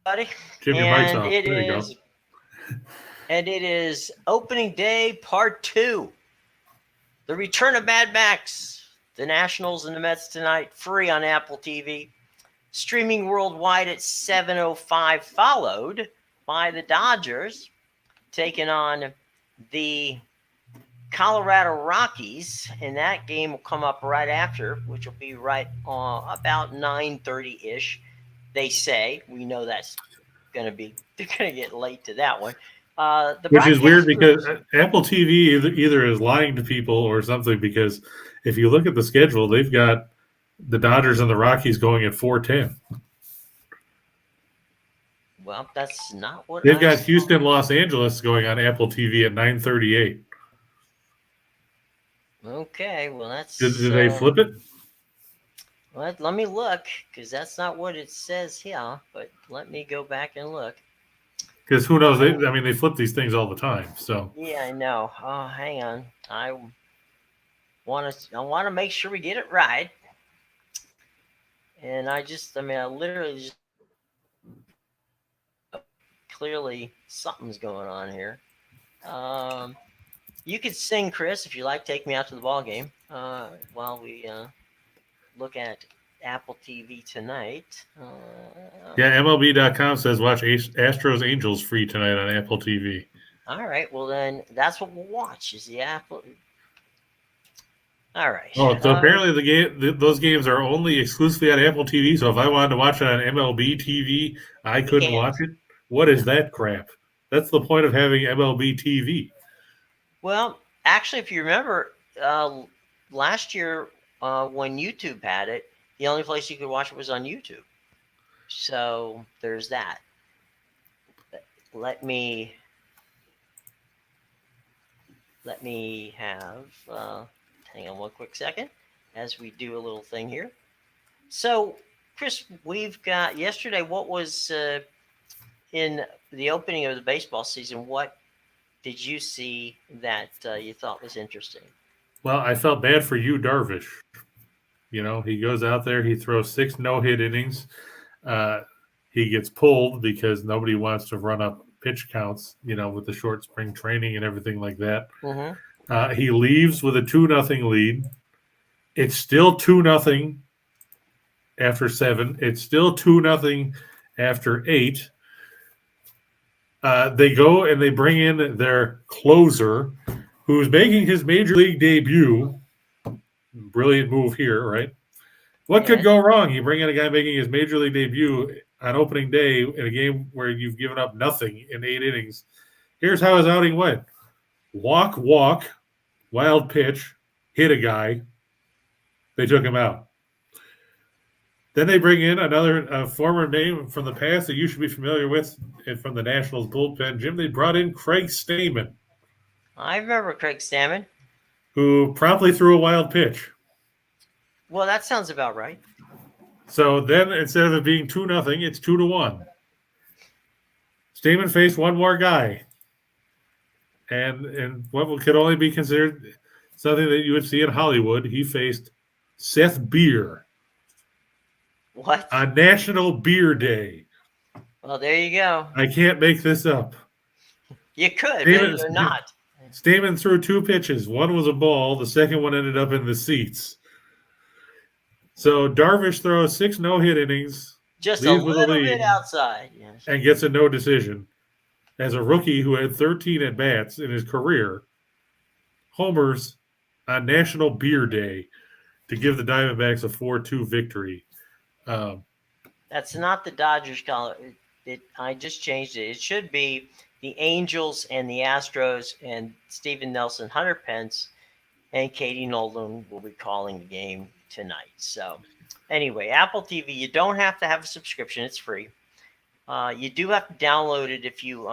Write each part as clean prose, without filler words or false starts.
buddy. Jim, your mic's off. There you go. And it is opening day part 2. The return of Mad Max. The Nationals and the Mets tonight, free on Apple TV. Streaming worldwide at 7:05, followed by the Dodgers taking on the Colorado Rockies, and that game will come up right after, which will be right about 9:30-ish. They say. We know that's going to be, they're going to get late to that one. Which is weird because Apple TV either is lying to people or something, because if you look at the schedule, they've got the Dodgers and the Rockies going at 4:10. Well, that's not what they've got. Houston, Los Angeles going on Apple TV at 9:38. Okay, well that's. Did they flip it? Let me look, because that's not what it says here. But let me go back and look. Because who knows? They flip these things all the time. So yeah, I know. Oh, hang on. I want to make sure we get it right. And I literally just clearly something's going on here. You could sing, Chris, if you like. Take me out to the ball game while we look at Apple TV tonight. Yeah, MLB.com says watch Astros Angels free tonight on Apple TV. All right, well then that's what we'll watch. Is the Apple. All right. Oh, so apparently those games are only exclusively on Apple TV. So if I wanted to watch it on MLB TV, I couldn't watch it. What is that crap? That's the point of having MLB TV. Well, actually, if you remember, last year when YouTube had it, the only place you could watch it was on YouTube. So there's that. Let me have. Hang on one quick second as we do a little thing here. So, Chris, we've got yesterday. What was in the opening of the baseball season? What did you see that you thought was interesting? Well, I felt bad for Yu Darvish. You know, he goes out there, he throws 6 no-hit innings. He gets pulled because nobody wants to run up pitch counts, with the short spring training and everything like that. Mm-hmm. He leaves with a 2-0 lead. It's still 2-0 after 7. It's still 2-0 after 8. They go and they bring in their closer, who's making his major league debut. Brilliant move here, right? What could go wrong? You bring in a guy making his major league debut on opening day in a game where you've given up nothing in 8 innings. Here's how his outing went. Walk, wild pitch, hit a guy. They took him out. Then they bring in another former name from the past that you should be familiar with from the Nationals bullpen. Jim, they brought in Craig Stammen. I remember Craig Stammen. Who promptly threw a wild pitch. Well, that sounds about right. So then instead of it being 2-0, it's 2-1. Stammen faced one more guy. And what could only be considered something that you would see in Hollywood, he faced Seth Beer. What? On National Beer Day. Well, there you go. I can't make this up. You could, but you're not. Stammen threw 2 pitches. One was a ball. The second one ended up in the seats. So Darvish throws 6 no-hit innings. Just a little bit outside. Yes. And gets a no decision. As a rookie who had 13 at-bats in his career, homers on National Beer Day to give the Diamondbacks a 4-2 victory. That's not the Dodgers color. I just changed it. It should be the Angels and the Astros, and Steven Nelson, Hunter Pence, and Katie Nolan will be calling the game tonight. So anyway, Apple TV, you don't have to have a subscription. It's free. You do have to download it if you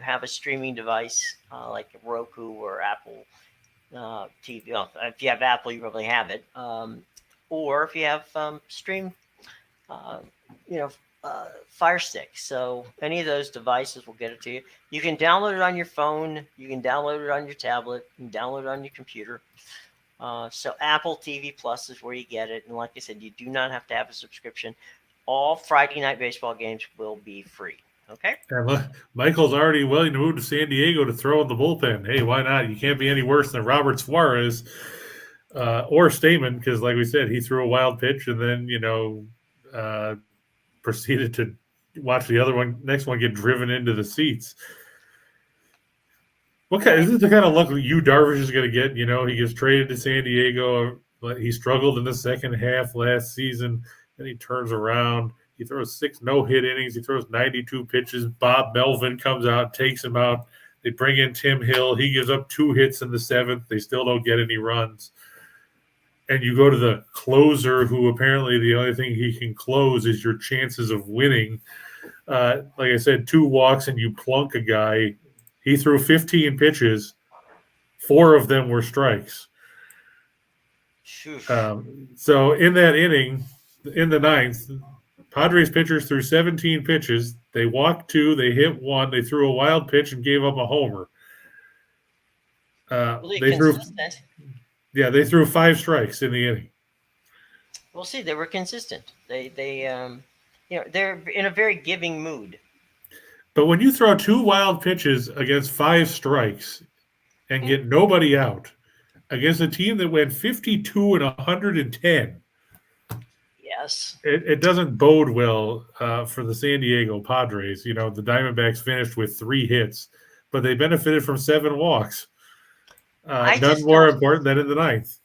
have a streaming device like Roku or Apple TV. Well, if you have Apple, you probably have it. Or if you have Stream, Fire Stick. So any of those devices will get it to you. You can download it on your phone. You can download it on your tablet. You can download it on your computer. So Apple TV Plus is where you get it. And like I said, you do not have to have a subscription. all Friday night baseball games will be free. Okay. And Michael's already willing to move to San Diego to throw in the bullpen. Hey, why not? You can't be any worse than Robert Suarez or Stamen, because, like we said, he threw a wild pitch and then proceeded to watch the next one get driven into the seats. Is this the kind of luck Yu Darvish is going to get? He gets traded to San Diego. He struggled in the second half last season. Then he turns around. He throws 6 no-hit innings. He throws 92 pitches. Bob Melvin comes out, takes him out. They bring in Tim Hill. He gives up 2 hits in the 7th. They still don't get any runs. And you go to the closer, who apparently the only thing he can close is your chances of winning. Like I said, 2 walks and you plunk a guy. He threw 15 pitches. 4 of them were strikes. So in that inning, in the 9th, Padres pitchers threw 17 pitches. They walked 2. They hit 1. They threw a wild pitch and gave up a homer. They threw 5 strikes in the inning. We'll see. They were consistent. They're in a very giving mood. But when you throw 2 wild pitches against 5 strikes and get nobody out against a team that went 52 and 110, yes, it doesn't bode well for the San Diego Padres. The Diamondbacks finished with 3 hits, but they benefited from 7 walks. None more important than in the 9th.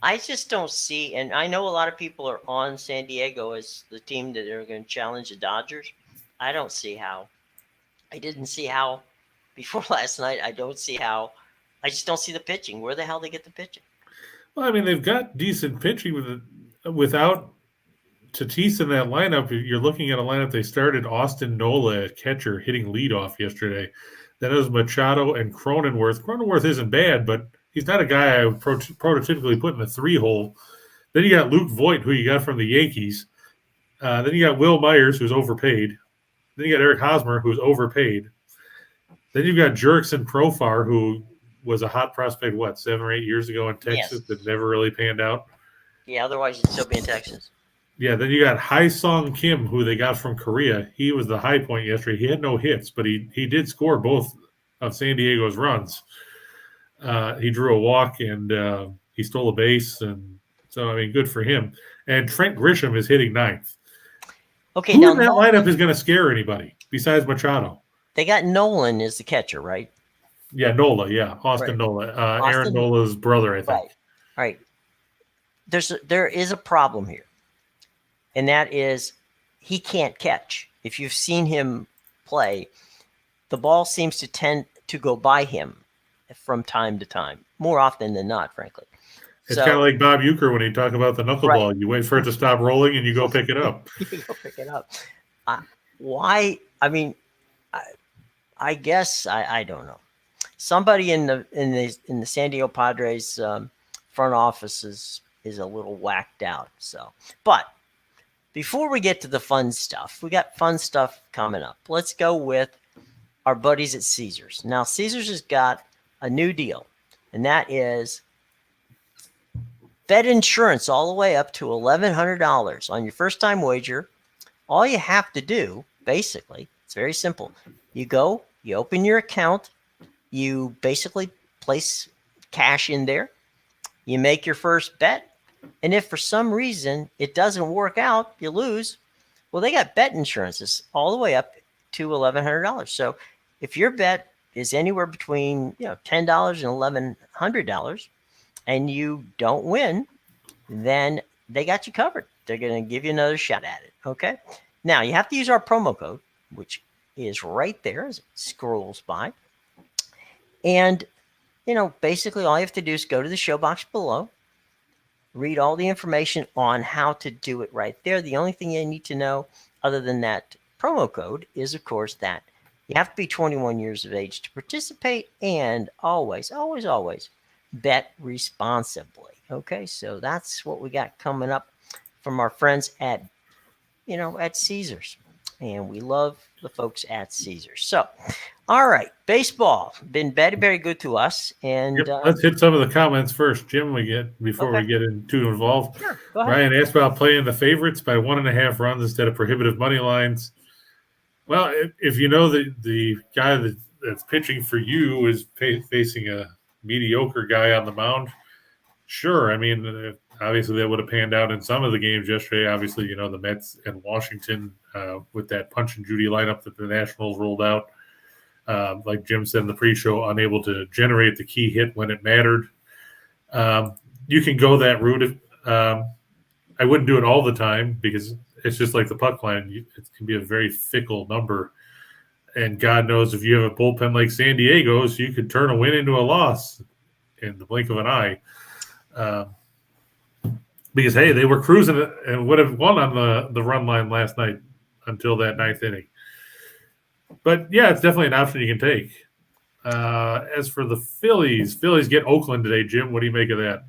I just don't see, and I know a lot of people are on San Diego as the team that are going to challenge the Dodgers. I don't see how. I didn't see how before last night. I don't see how. I just don't see the pitching. Where the hell they get the pitching? Well, I mean, they've got decent pitching without Tatis in that lineup. You're looking at a lineup. They started Austin Nola at catcher, hitting leadoff yesterday. Then it was Machado and Cronenworth. Cronenworth isn't bad, but he's not a guy I would prototypically put in the 3-hole. Then you got Luke Voit, who you got from the Yankees. Then you got Will Myers, who's overpaid. Then you got Eric Hosmer, who's overpaid. Then you've got Jurickson Profar, who was a hot prospect, 7 or 8 years ago in Texas that never really panned out? Yeah, otherwise he'd still be in Texas. Yeah, then you got Hae-Sung Kim, who they got from Korea. He was the high point yesterday. He had no hits, but he did score both of San Diego's runs. He drew a walk and he stole a base, and so, I mean, good for him. And Trent Grisham is hitting 9th. Okay, Who now in that lineup is going to scare anybody besides Machado? They got Nolan as the catcher, right? Yeah, Nola. Yeah, Austin Nola, Aaron Nola's brother, I think. Right. There is a problem here, and that is he can't catch. If you've seen him play, the ball seems to tend to go by him from time to time, more often than not, frankly. It's kind of like Bob Uecker when he talked about the knuckleball. You wait for it to stop rolling and you go pick it up. You go pick it up. Why? I mean, I guess I don't know. Somebody in the San Diego Padres front office is a little whacked out. So, but before we get to the fun stuff, we got fun stuff coming up. Let's go with our buddies at Caesars. Now, Caesars has got a new deal, and that is bet insurance all the way up to $1,100 on your first time wager. All you have to do, basically, it's very simple. You go, you open your account, you basically place cash in there, you make your first bet, and if for some reason it doesn't work out, you lose, well, they got bet insurances all the way up to $1,100. So if your bet is anywhere between $10 and $1,100 and you don't win, then they got you covered. They're going to give you another shot at it. Okay. Now you have to use our promo code, which is right there as it scrolls by. And, basically all you have to do is go to the show box below, read all the information on how to do it right there. The only thing you need to know other than that promo code is, of course, that you have to be 21 years of age to participate, and always, always, always bet responsibly. Okay, so that's what we got coming up from our friends at Caesars. and we love the folks at Caesars. So, all right, baseball been very, very good to us. And Yep. Let's hit some of the comments first, Jim. Before okay, we get too involved. sure, go ahead. Ryan asked about playing the favorites by 1.5 runs instead of prohibitive money lines. Well, if you know the guy that's pitching for you is facing a mediocre guy on the mound, sure. I mean, obviously that would have panned out in some of the games yesterday. Obviously, you know, the Mets and Washington with that punch and Judy lineup that the Nationals rolled out. Like Jim said in the pre-show, unable to generate the key hit when it mattered. You can go that route. I wouldn't do it all the time because it's just like the puck line. It can be a very fickle number. And God knows if you have a bullpen like San Diego's, you could turn a win into a loss in the blink of an eye. Because, hey, they were cruising and would have won on the run line last night until that ninth inning. But, yeah, it's definitely an option you can take. As for the Phillies get Oakland today. Jim, what do you make of that?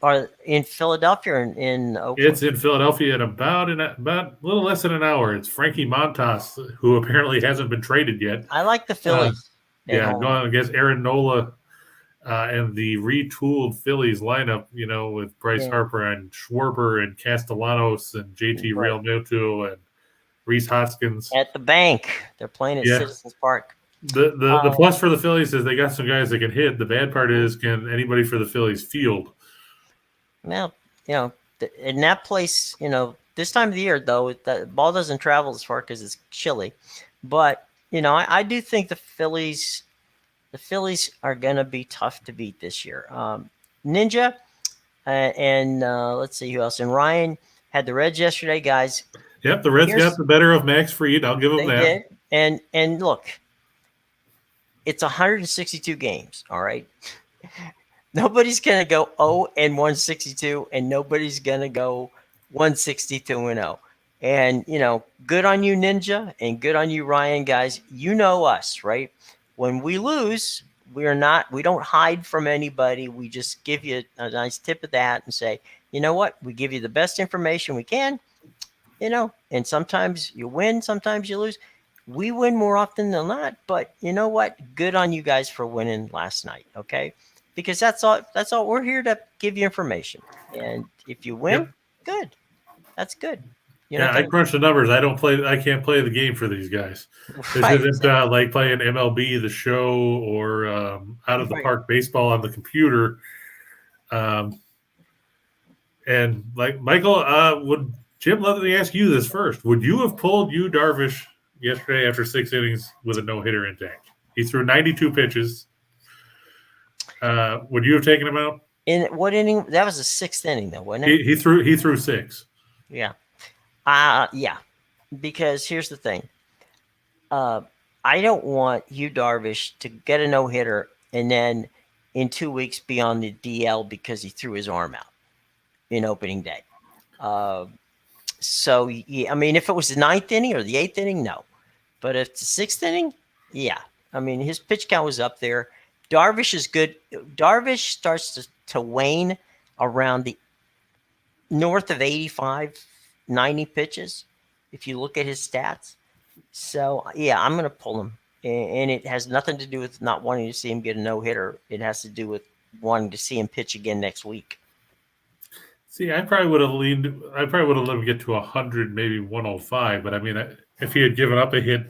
Are in Philadelphia or in Oakland? It's in Philadelphia in about a little less than an hour. It's Frankie Montas, who apparently hasn't been traded yet. I like the Phillies. Going against Aaron Nola and the retooled Phillies lineup, you know, with Bryce Harper and Schwarber and Castellanos and JT Realmuto and Rhys Hoskins. At the bank. They're playing at Citizens Park. The plus for the Phillies is they got some guys that can hit. The bad part is, can anybody for the Phillies field? Well, you know, in that place, you know, this time of the year, though, the ball doesn't travel as far because it's chilly. But, you know, I do think the Phillies are going to be tough to beat this year. Ninja and let's see who else. And Ryan had the Reds yesterday, guys. Yep, the Reds got the better of Max Fried. I'll give them that. Did. And look, it's 162 games, all right? Nobody's going to go 0-162, and nobody's going to go 162-0. And, you know, good on you, Ninja, and good on you, Ryan, guys. You know us, right? When we lose, we don't hide from anybody. We just give you a nice tip of that and say, you know what? We give you the best information we can, you know, and sometimes you win, sometimes you lose. We win more often than not, but you know what? Good on you guys for winning last night, okay? Because that's all we're here to give you information. And if you win, good. That's good. I crunch the numbers. I can't play the game for these guys. This isn't like playing MLB The Show or out of the park baseball on the computer. And like Michael, would Jim, let me ask you this first. Would you have pulled Yu Darvish yesterday after 6 innings with a no-hitter intact? He threw 92 pitches. Would you have taken him out? In what inning? That was the 6th inning, though, wasn't it? He threw 6. Yeah. Yeah. Because here's the thing. I don't want Yu Darvish to get a no-hitter and then in 2 weeks be on the DL because he threw his arm out in opening day. So, yeah, I mean, if it was the 9th inning or the 8th inning, no. But if it's the 6th inning, yeah. I mean, his pitch count was up there. Darvish is good. Darvish starts to wane around the north of 85, 90 pitches, if you look at his stats. So, yeah, I'm going to pull him. And it has nothing to do with not wanting to see him get a no-hitter. It has to do with wanting to see him pitch again next week. See, I probably would have let him get to 100, maybe 105. But, I mean, if he had given up a hit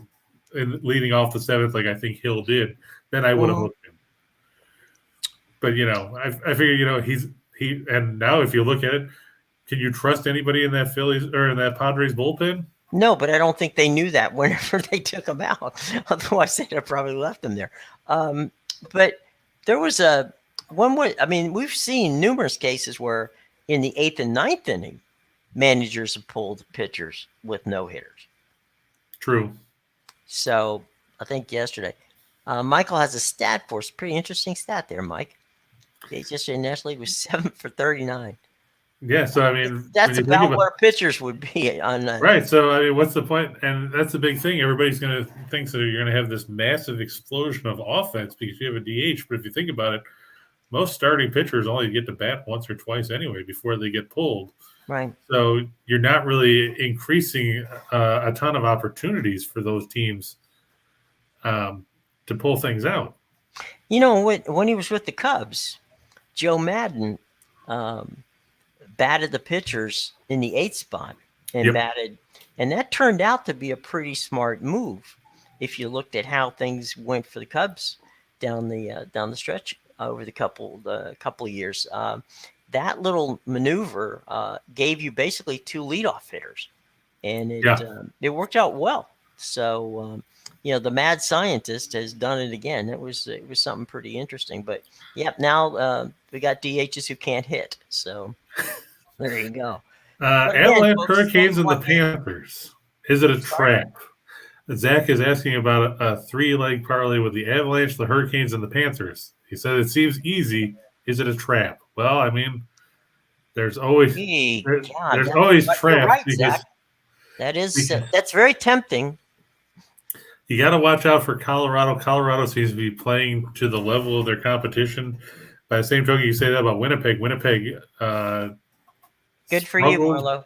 leading off the 7th, like I think Hill did, then I would have hooked him. But, you know, I figure, you know, and now if you look at it, can you trust anybody in that Phillies or in that Padres bullpen? No, but I don't think they knew that whenever they took him out. Otherwise, they'd have probably left him there. But there was we've seen numerous cases where in the 8th and 9th inning, managers have pulled pitchers with no-hitters. True. So I think yesterday, Michael has a stat for us. Pretty interesting stat there, Mike. Yesterday in National League was 7 for 39. Yeah, so I mean, that's about where pitchers would be on that. Right. So I mean, what's the point? And that's the big thing. Everybody's going to think that you're going to have this massive explosion of offense because you have a DH. But if you think about it, most starting pitchers only get to bat once or twice anyway before they get pulled. Right. So you're not really increasing a ton of opportunities for those teams to pull things out. You know, when he was with the Cubs, Joe Madden batted the pitchers in the 8th spot and batted, and that turned out to be a pretty smart move. If you looked at how things went for the Cubs down the stretch over the couple of years, that little maneuver gave you basically 2 leadoff hitters, and it worked out well. So the mad scientist has done it again. It was something pretty interesting. But now we got DHs who can't hit. So there you go. Avalanche, Hurricanes, and the Panthers. Is it a trap? Zach is asking about a 3-leg parlay with the Avalanche, the Hurricanes, and the Panthers. He said it seems easy. Is it a trap? Well, I mean, there's always traps, right, because that's very tempting. You got to watch out for Colorado. Colorado seems to be playing to the level of their competition. By the same token, you say that about Winnipeg. Winnipeg good for you, Marlo.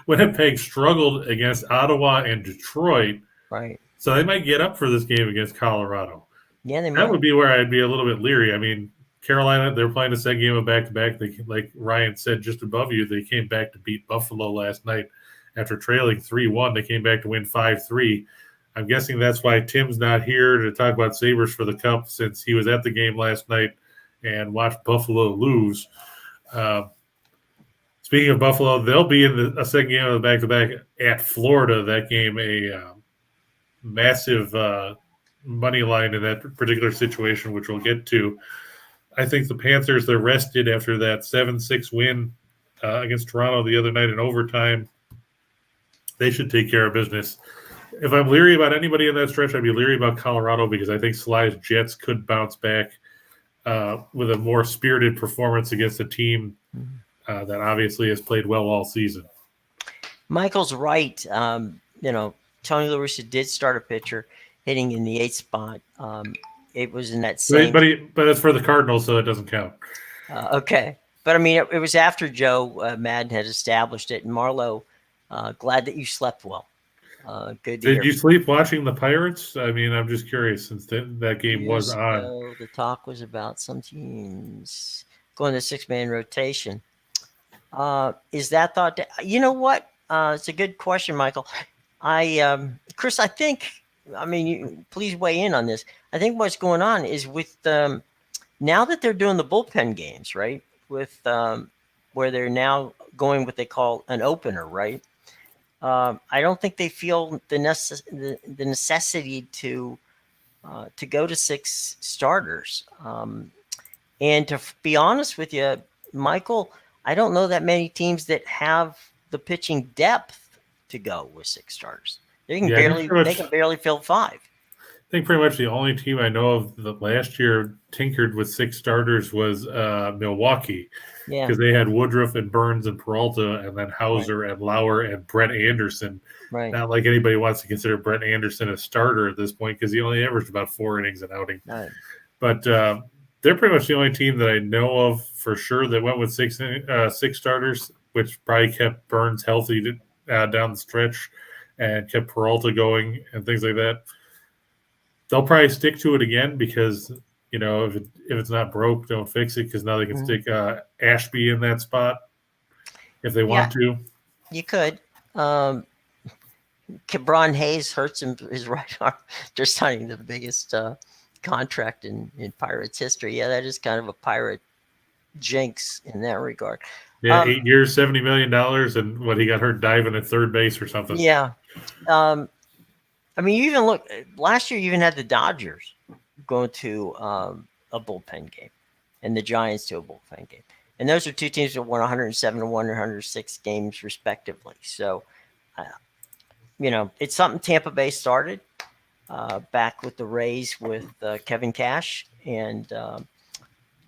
Winnipeg struggled against Ottawa and Detroit. Right. So they might get up for this game against Colorado. Yeah, they might. That would be where I'd be a little bit leery. I mean, Carolina, they're playing a second game of back-to-back. They, like Ryan said just above you, they came back to beat Buffalo last night. After trailing 3-1, they came back to win 5-3. I'm guessing that's why Tim's not here to talk about Sabres for the Cup, since he was at the game last night and watched Buffalo lose. Speaking of Buffalo, they'll be in a second game of the back-to-back at Florida. That game, a massive money line in that particular situation, which we'll get to. I think the Panthers, they're rested after that 7-6 win against Toronto the other night in overtime. They should take care of business. If I'm leery about anybody in that stretch, I'd be leery about Colorado, because I think Sly's Jets could bounce back with a more spirited performance against a team that obviously has played well all season. Michael's right. Tony La Russa did start a pitcher hitting in the 8th spot. It was in that same. But it's for the Cardinals, so it doesn't count. Okay. But I mean, it was after Joe Madden had established it. And Marlo, glad that you slept well. Good to hear. Did you sleep watching the Pirates? I mean, I'm just curious, since that game was on. The talk was about some teams going to 6-man rotation. Is that thought? You know what? It's a good question, Michael. Chris, I think. I mean, please weigh in on this. I think what's going on is with now that they're doing the bullpen games, right? With where they're now going what they call an opener, right? I don't think they feel the necessity to go to 6 starters. And to be honest with you, Michael, I don't know that many teams that have the pitching depth to go with 6 starters. They can barely fill 5. I think pretty much the only team I know of that last year tinkered with 6 starters was Milwaukee. Yeah, because they had Woodruff and Burns and Peralta, and then Hauser and Lauer and Brett Anderson. Right. Not like anybody wants to consider Brett Anderson a starter at this point, because he only averaged about 4 innings an outing. Right. But they're pretty much the only team that I know of for sure that went with 6 starters, which probably kept Burns healthy down the stretch and kept Peralta going and things like that. They'll probably stick to it again, because if it's not broke, don't fix it, because now they can stick Ashby in that spot if they want to. You could. Cabron Hayes hurts his right arm. They're signing the biggest contract in Pirates history. Yeah, that is kind of a Pirate jinx in that regard. Yeah, 8 years, $70 million, and he got hurt diving at third base or something. Yeah. I mean, you even look last year. You even had the Dodgers going to a bullpen game, and the Giants to a bullpen game, and those are 2 teams that won 107 and 106 games respectively. So, it's something Tampa Bay started back with the Rays with Kevin Cash and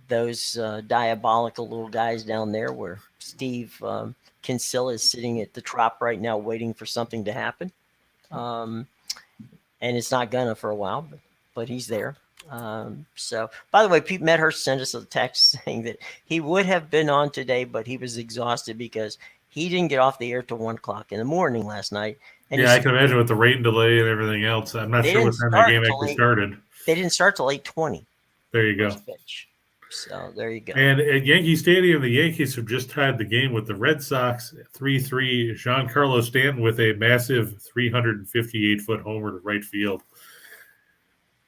those diabolical little guys down there, where Steve Kinsella is sitting at the Trop right now waiting for something to happen. And it's not gonna for a while, but he's there. So, by the way, Pete Medhurst sent us a text saying that he would have been on today, but he was exhausted because he didn't get off the air till 1 o'clock in the morning last night. And Yeah, I can imagine with the rain delay and everything else. I'm not they sure didn't what time that start game till actually started. they didn't start till 8:20 There you go. first pitch. So there you go. And at Yankee Stadium, the Yankees have just tied the game with the Red Sox 3-3. Giancarlo Stanton with a massive 358-foot homer to right field.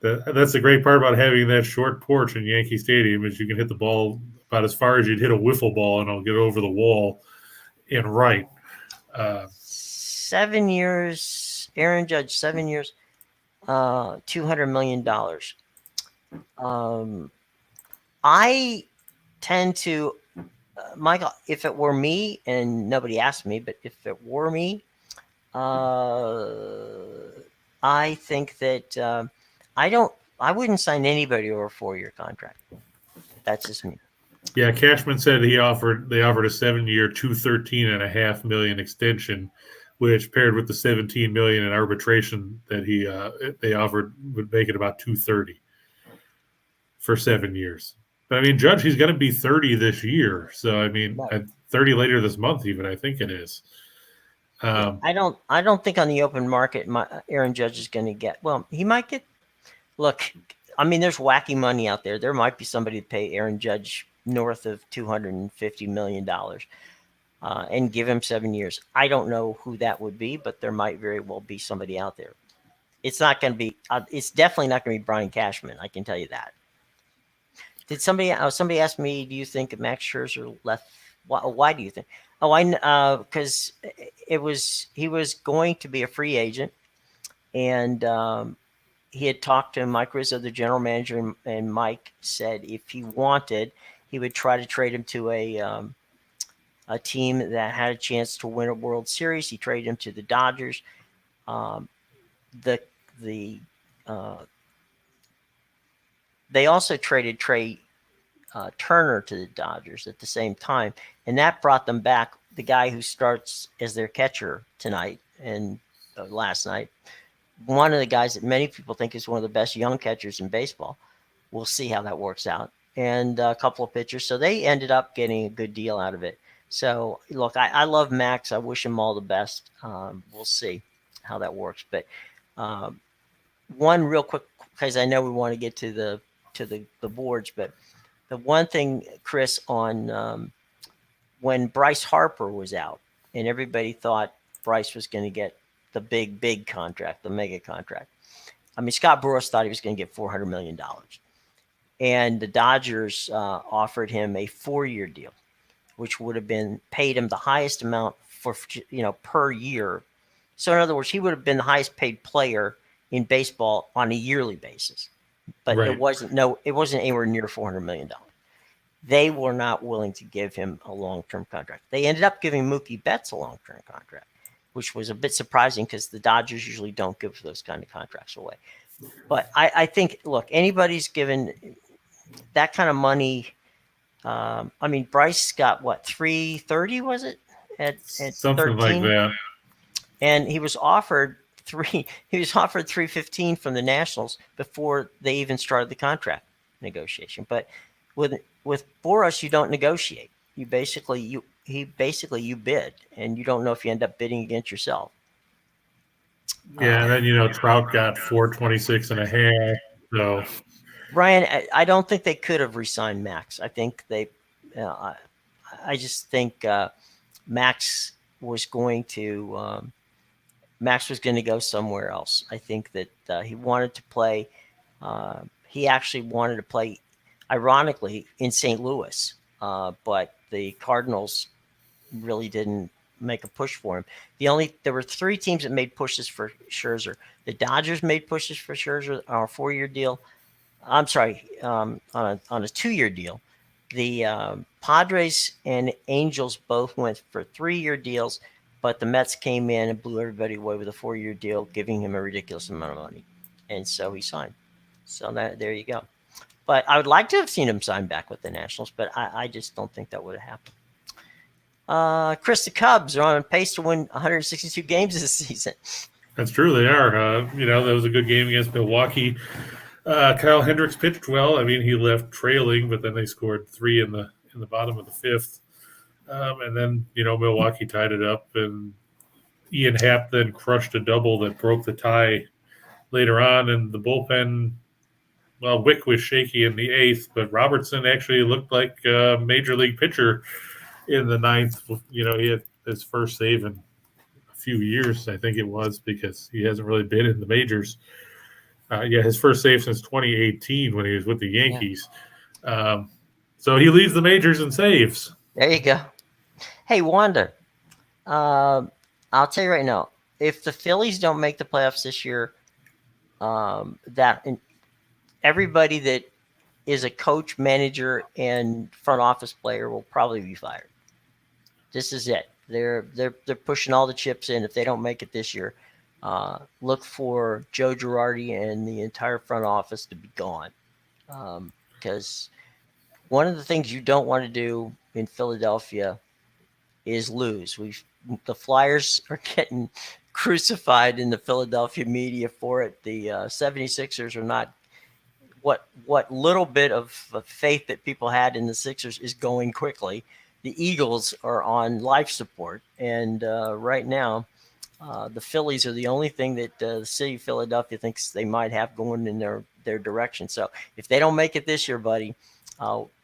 That's the great part about having that short porch in Yankee Stadium is you can hit the ball about as far as you'd hit a wiffle ball, and it'll get over the wall and right. 7 years, Aaron Judge, 7 years, $200 million. I tend to, Michael, if it were me, and nobody asked me, but if it were me, I think that I wouldn't sign anybody over a 4-year contract. That's just me. Yeah, Cashman said they offered a 7-year, $213.5 million extension, which paired with the $17 million in arbitration that they offered would make it about $230 for 7 years. But I mean, Judge, he's going to be 30 this year, so I mean, Right. 30 later this month, even I think it is. Yeah, I don't think on the open market Aaron Judge is going to get. Well, he might get. Look, I mean, there's wacky money out there. There might be somebody to pay Aaron Judge north of $250 million and give him 7 years. I don't know who that would be, but there might very well be somebody out there. It's not going to be. It's definitely not going to be Brian Cashman. I can tell you that. Did somebody ask me? Do you think Max Scherzer left? Why do you think? Oh, because he was going to be a free agent, and he had talked to Mike Rizzo, the general manager, and Mike said if he wanted, he would try to trade him to a team that had a chance to win a World Series. He traded him to the Dodgers. They also traded Trey Turner to the Dodgers at the same time, and that brought them back the guy who starts as their catcher tonight and last night. One of the guys that many people think is one of the best young catchers in baseball. We'll see how that works out. And a couple of pitchers. So they ended up getting a good deal out of it. So, look, I love Max. I wish him all the best. We'll see how that works. But one real quick, because I know we want to get to the boards, but the one thing, Chris, on when Bryce Harper was out and everybody thought Bryce was going to get the big contract, the mega contract. I mean, Scott Boras thought he was going to get $400 million. And the Dodgers offered him a 4-year deal, which would have been paid him the highest amount for, per year. So in other words, he would have been the highest paid player in baseball on a yearly basis. But Right. it wasn't anywhere near $400 million. They were not willing to give him a long-term contract. They ended up giving Mookie Betts a long-term contract, which was a bit surprising because the Dodgers usually don't give those kind of contracts away. But I think, look, anybody's given that kind of money. I mean, Bryce got what, 330 was it at something 13? like that, and he was offered 315 from the Nationals before they even started the contract negotiation. But with Boras, you don't negotiate. You basically bid, and you don't know if you end up bidding against yourself. Yeah, and then Trout got 426.5. So Brian, I don't think they could have re-signed Max. I think I just think Max was going to go somewhere else. I think that he wanted to play. He actually wanted to play, ironically, in St. Louis, but the Cardinals really didn't make a push for him. There were 3 teams that made pushes for Scherzer. The Dodgers made pushes for Scherzer on a 4-year deal. I'm sorry, on a 2-year deal. The Padres and Angels both went for 3-year deals, but the Mets came in and blew everybody away with a 4-year deal, giving him a ridiculous amount of money, and so he signed. So there you go. But I would like to have seen him sign back with the Nationals, but I just don't think that would have happened. Chris, the Cubs are on pace to win 162 games this season. That's true. They are. That was a good game against Milwaukee. Kyle Hendricks pitched well. I mean, he left trailing, but then they scored 3 in the bottom of the 5th. And then, Milwaukee tied it up, and Ian Happ then crushed a double that broke the tie later on. And the bullpen, well, Wick was shaky in the 8th, but Robertson actually looked like a major league pitcher in the 9th. He had his first save in a few years, I think it was, because he hasn't really been in the majors. His first save since 2018 when he was with the Yankees. Yeah. So he leads the majors in saves. There you go. Hey, Wanda, I'll tell you right now, if the Phillies don't make the playoffs this year, everybody that is a coach, manager, and front office player will probably be fired. This is it. They're pushing all the chips in. If they don't make it this year, look for Joe Girardi and the entire front office to be gone. Because one of the things you don't want to do in Philadelphia is lose. The Flyers are getting crucified in the Philadelphia media for it. The 76ers are not. What little bit of faith that people had in the Sixers is going quickly. The Eagles are on life support, and right now, the Phillies are the only thing that the city of Philadelphia thinks they might have going in their direction. So if they don't make it this year, buddy,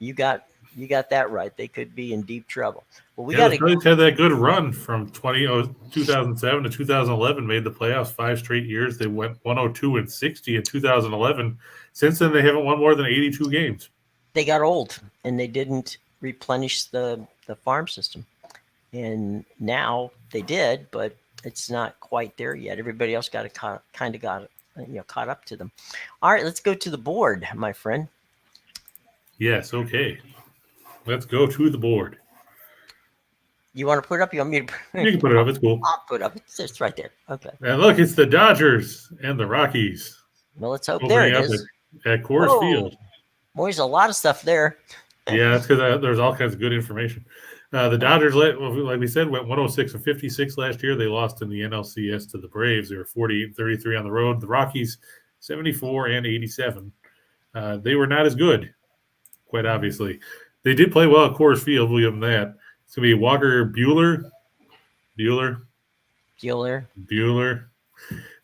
you got that right. They could be in deep trouble. Well, the Phillies had that good run from 2007 to 2011, made the playoffs 5 straight years. They went 102-60 in 2011. Since then, they haven't won more than 82 games. They got old, and they didn't replenish the farm system. And now they did, but it's not quite there yet. Everybody else got caught up to them. All right, let's go to the board, my friend. Yes, okay. Let's go to the board. You want to put it up? You want me to? You can put it up. It's cool. I'll put it up. It's right there. Okay. And look, it's the Dodgers and the Rockies. Well, let's hope there it is. At Coors Field. Boy, there's a lot of stuff there. Yeah, that's because there's all kinds of good information. The Dodgers, like we said, went 106-56 last year. They lost in the NLCS to the Braves. They were 48-33 on the road. The Rockies, 74-87. They were not as good, quite obviously. They did play well at Coors Field. We'll give them that. It's going to be Walker Buehler.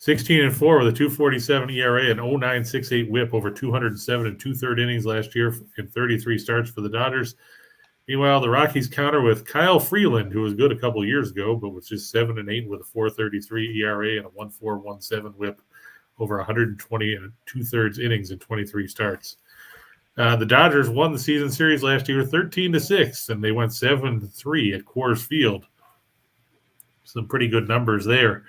16-4 with a 2.47 ERA and 0.968 WHIP over 207 and 2/3 innings last year in 33 starts for the Dodgers. Meanwhile, the Rockies counter with Kyle Freeland, who was good a couple of years ago, but was just 7-8 with a 4.33 ERA and a 1.417 WHIP over 120 and 2/3 innings in 23 starts. The Dodgers won the season series last year 13-6, and they went 7-3 at Coors Field. Some pretty good numbers there.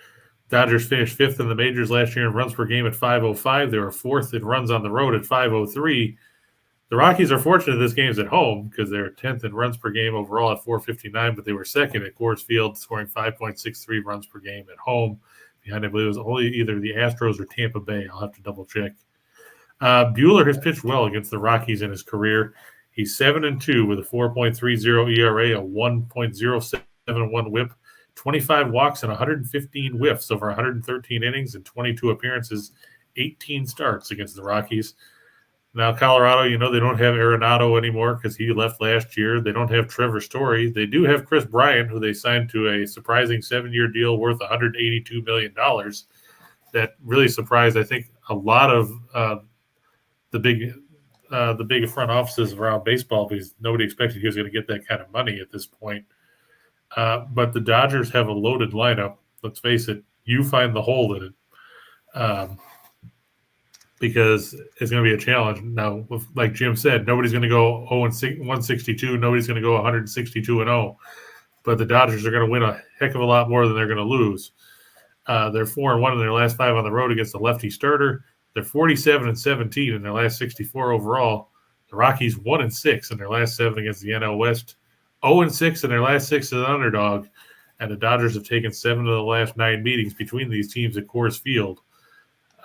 Dodgers finished 5th in the majors last year in runs per game at 505. They were 4th in runs on the road at 503. The Rockies are fortunate this game's at home because they're 10th in runs per game overall at 459, but they were 2nd at Coors Field, scoring 5.63 runs per game at home. Behind, I believe, it was only either the Astros or Tampa Bay. I'll have to double check. Buehler has pitched well against the Rockies in his career. He's 7-2 with a 4.30 ERA, a 1.071 WHIP, 25 walks and 115 whiffs over 113 innings and 22 appearances, 18 starts against the Rockies. Now, Colorado, they don't have Arenado anymore because he left last year. They don't have Trevor Story. They do have Chris Bryant, who they signed to a surprising 7-year deal worth $182 million. That really surprised, I think, a lot of the big front offices around baseball because nobody expected he was going to get that kind of money at this point. But the Dodgers have a loaded lineup. Let's face it, you find the hole in it. Because it's going to be a challenge. Now, like Jim said, nobody's going to go 162. Nobody's going to go 162-0. But the Dodgers are going to win a heck of a lot more than they're going to lose. They're 4-1 in their last 5 on the road against the lefty starter. They're 47-17 in their last 64 overall. The Rockies 1-6 in their last 7 against the NL West. 0-6 in their last 6 as an underdog. And the Dodgers have taken 7 of the last 9 meetings between these teams at Coors Field.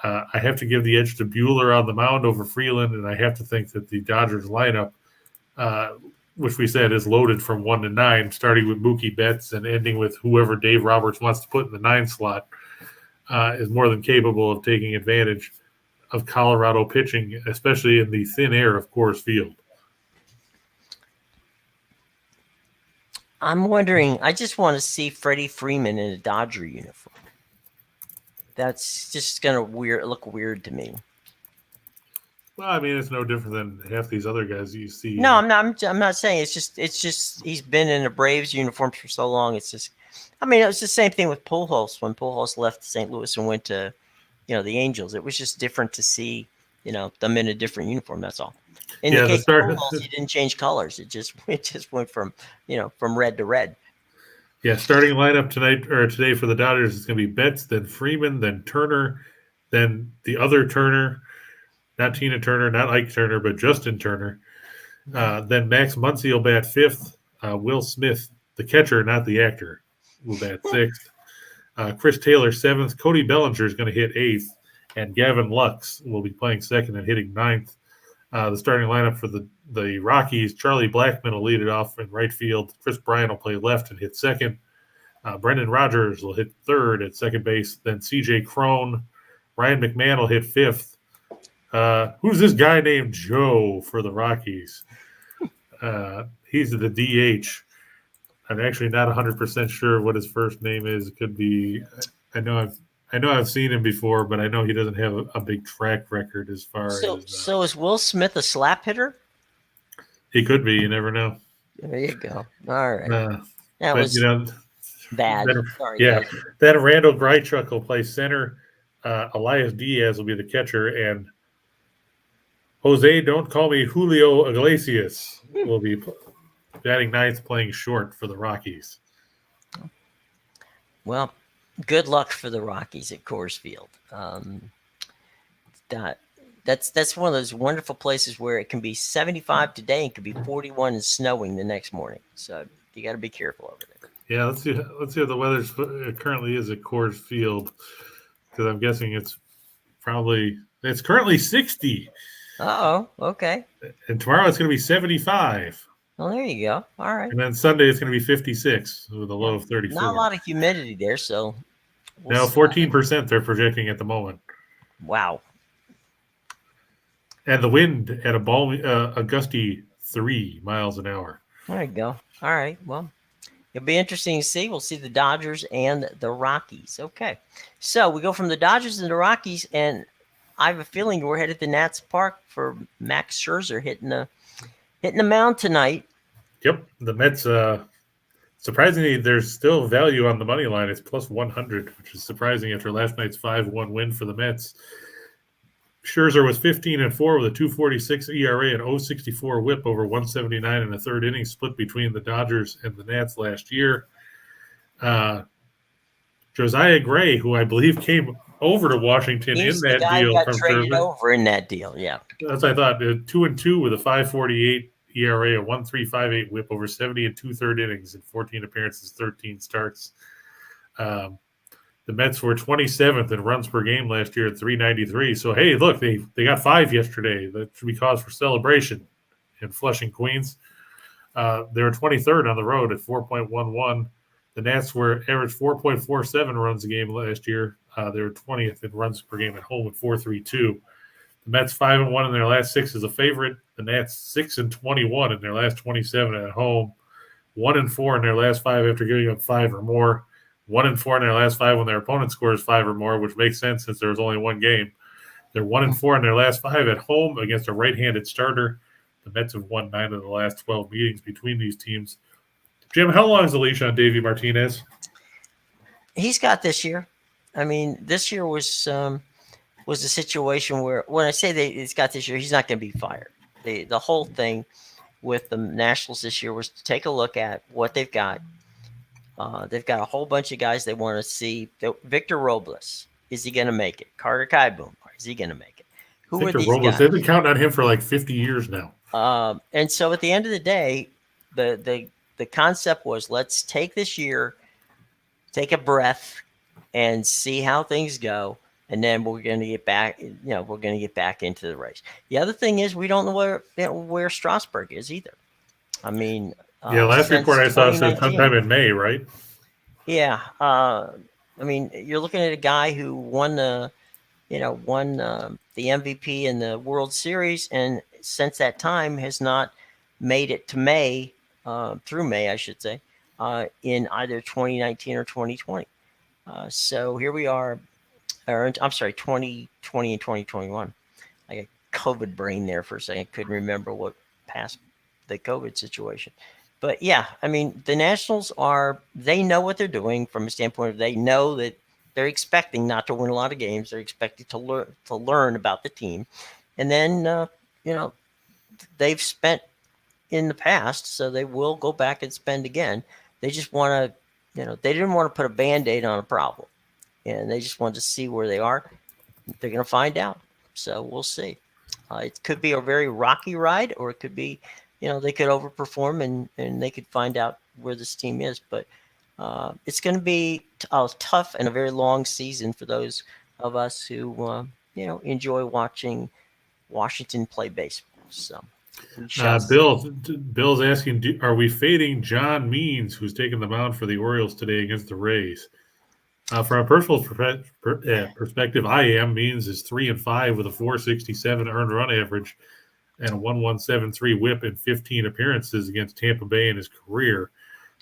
I have to give the edge to Buehler on the mound over Freeland, and I have to think that the Dodgers lineup, which we said is loaded from 1 to 9, starting with Mookie Betts and ending with whoever Dave Roberts wants to put in the 9 slot, is more than capable of taking advantage of Colorado pitching, especially in the thin air of Coors Field. I'm wondering. I just want to see Freddie Freeman in a Dodger uniform. That's just gonna look weird to me. Well, I mean, it's no different than half these other guys you see. No, I'm not. I'm not saying it's just he's been in a Braves uniform for so long. It's just, I mean, it was the same thing with Pujols when Pujols left St. Louis and went to, the Angels. It was just different to see, them in a different uniform. That's all. In the case of Pujols, he didn't change colors. It just went from from red to red. Yeah, starting lineup today for the Dodgers is going to be Betts, then Freeman, then Turner, then the other Turner, not Tina Turner, not Ike Turner, but Justin Turner. Then Max Muncy will bat fifth. Will Smith, the catcher, not the actor, will bat sixth. Chris Taylor seventh. Cody Bellinger is going to hit eighth, and Gavin Lux will be playing second and hitting ninth. The starting lineup for the Rockies, Charlie Blackmon will lead it off in right field. Chris Bryant will play left and hit second. Brendan Rodgers will hit third at second base. Then C.J. Cron. Ryan McMahon will hit fifth. Who's this guy named Joe for the Rockies? He's the DH. I'm actually not 100% sure what his first name is. It could be – I know I've seen him before, but I know he doesn't have a big track record as far as. So is Will Smith a slap hitter? He could be. You never know. There you go. All right. That was bad. Sorry. Yeah. Guys. Then Randall Grichuk will play center. Elias Diaz will be the catcher, and Jose, don't call me Julio Iglesias, will be batting ninth, playing short for the Rockies. Well, good luck for the Rockies at Coors Field. That's one of those wonderful places where it can be 75 today and could be 41 and snowing the next morning. So you got to be careful over there. Yeah, let's see what the weather currently is at Coors Field, because I'm guessing it's currently 60. Oh, okay. And tomorrow it's going to be 75. Well, there you go. All right. And then Sunday it's going to be 56 with a low of 34. Not a lot of humidity there, so. Now 14% they're projecting at the moment. Wow. And the wind at a gusty 3 miles an hour. There you go. All right. Well, it'll be interesting to see. We'll see the Dodgers and the Rockies. Okay. So we go from the Dodgers and the Rockies, and I have a feeling we're headed to Nats Park for Max Scherzer hitting the mound tonight. Yep. The Mets, surprisingly, there's still value on the money line. It's plus 100, which is surprising after last night's 5-1 win for the Mets. Scherzer was 15-4 with a 2.46 ERA and 0.64 WHIP over 179 in the third inning, split between the Dodgers and the Nats last year. Josiah Gray, who I believe came over to Washington He's in that deal, got traded over in that deal. Yeah, that's what I thought. 2-2 with a 5.48 ERA, a 1.358 WHIP over 70 and 2/3 innings in 14 appearances, 13 starts. The Mets were 27th in runs per game last year at 393. So, hey, look, they got 5 yesterday. That should be cause for celebration in Flushing, Queens. They were 23rd on the road at 4.11. The Nats were averaged 4.47 runs a game last year. They were 20th in runs per game at home at 4.32. The Mets 5-1 in their last 6 as a favorite. The Nats 6-21 in their last 27 at home. 1-4 in their last 5 after giving up 5 or more. 1-4 in their last 5 when their opponent scores 5 or more, which makes sense since there was only one game. They're 1-4 in their last 5 at home against a right-handed starter. The Mets have won 9 of the last 12 meetings between these teams. Jim, how long is the leash on Davey Martinez? He's got this year. I mean, this year was a situation where, when I say he's got this year, he's not going to be fired. The whole thing with the Nationals this year was to take a look at what they've got. They've got a whole bunch of guys they want to see. Victor Robles, is he going to make it? Carter Kieboom, is he going to make it? Who Victor are these Robles, guys? they've been counting on him for like 50 years now. And so at the end of the day, the concept was, let's take this year, take a breath, and see how things go, and then we're going to get back. We're going to get back into the race. The other thing is, we don't know where Strasburg is either. I mean. Last report I saw said sometime in May, right? Yeah. I mean, you're looking at a guy who won the the MVP in the World Series, and since that time has not made it to May, through May, I should say, in either 2019 or 2020. So here we are, or I'm sorry, 2020 and 2021. I got COVID brain there for a second. I couldn't remember what passed the COVID situation. But yeah, I mean, the Nationals they know what they're doing from a standpoint of they know that they're expecting not to win a lot of games. They're expecting to learn about the team. And then, they've spent in the past, so they will go back and spend again. They just want to, they didn't want to put a Band-Aid on a problem. And they just wanted to see where they are. They're going to find out. So we'll see. It could be a very rocky ride, or it could be, they could overperform and they could find out where this team is. But it's going to be tough and a very long season for those of us who, enjoy watching Washington play baseball. So, Bill's asking, are we fading John Means, who's taking the mound for the Orioles today against the Rays? From a personal perspective, I am. Means is 3-5 with a 4.67 earned run average and a 1.173 WHIP in 15 appearances against Tampa Bay in his career.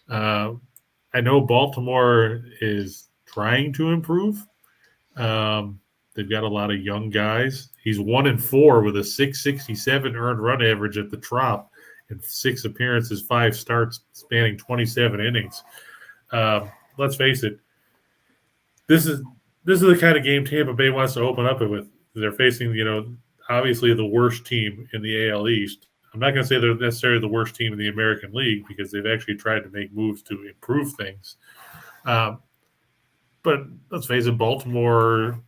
I know Baltimore is trying to improve. They've got a lot of young guys. He's 1-4 with a 6.67 earned run average at the Trop in 6 appearances, 5 starts spanning 27 innings. Let's face it. This is the kind of game Tampa Bay wants to open up it with. They're facing, obviously the worst team in the AL East. I'm not going to say they're necessarily the worst team in the American League because they've actually tried to make moves to improve things. But let's face it, Baltimore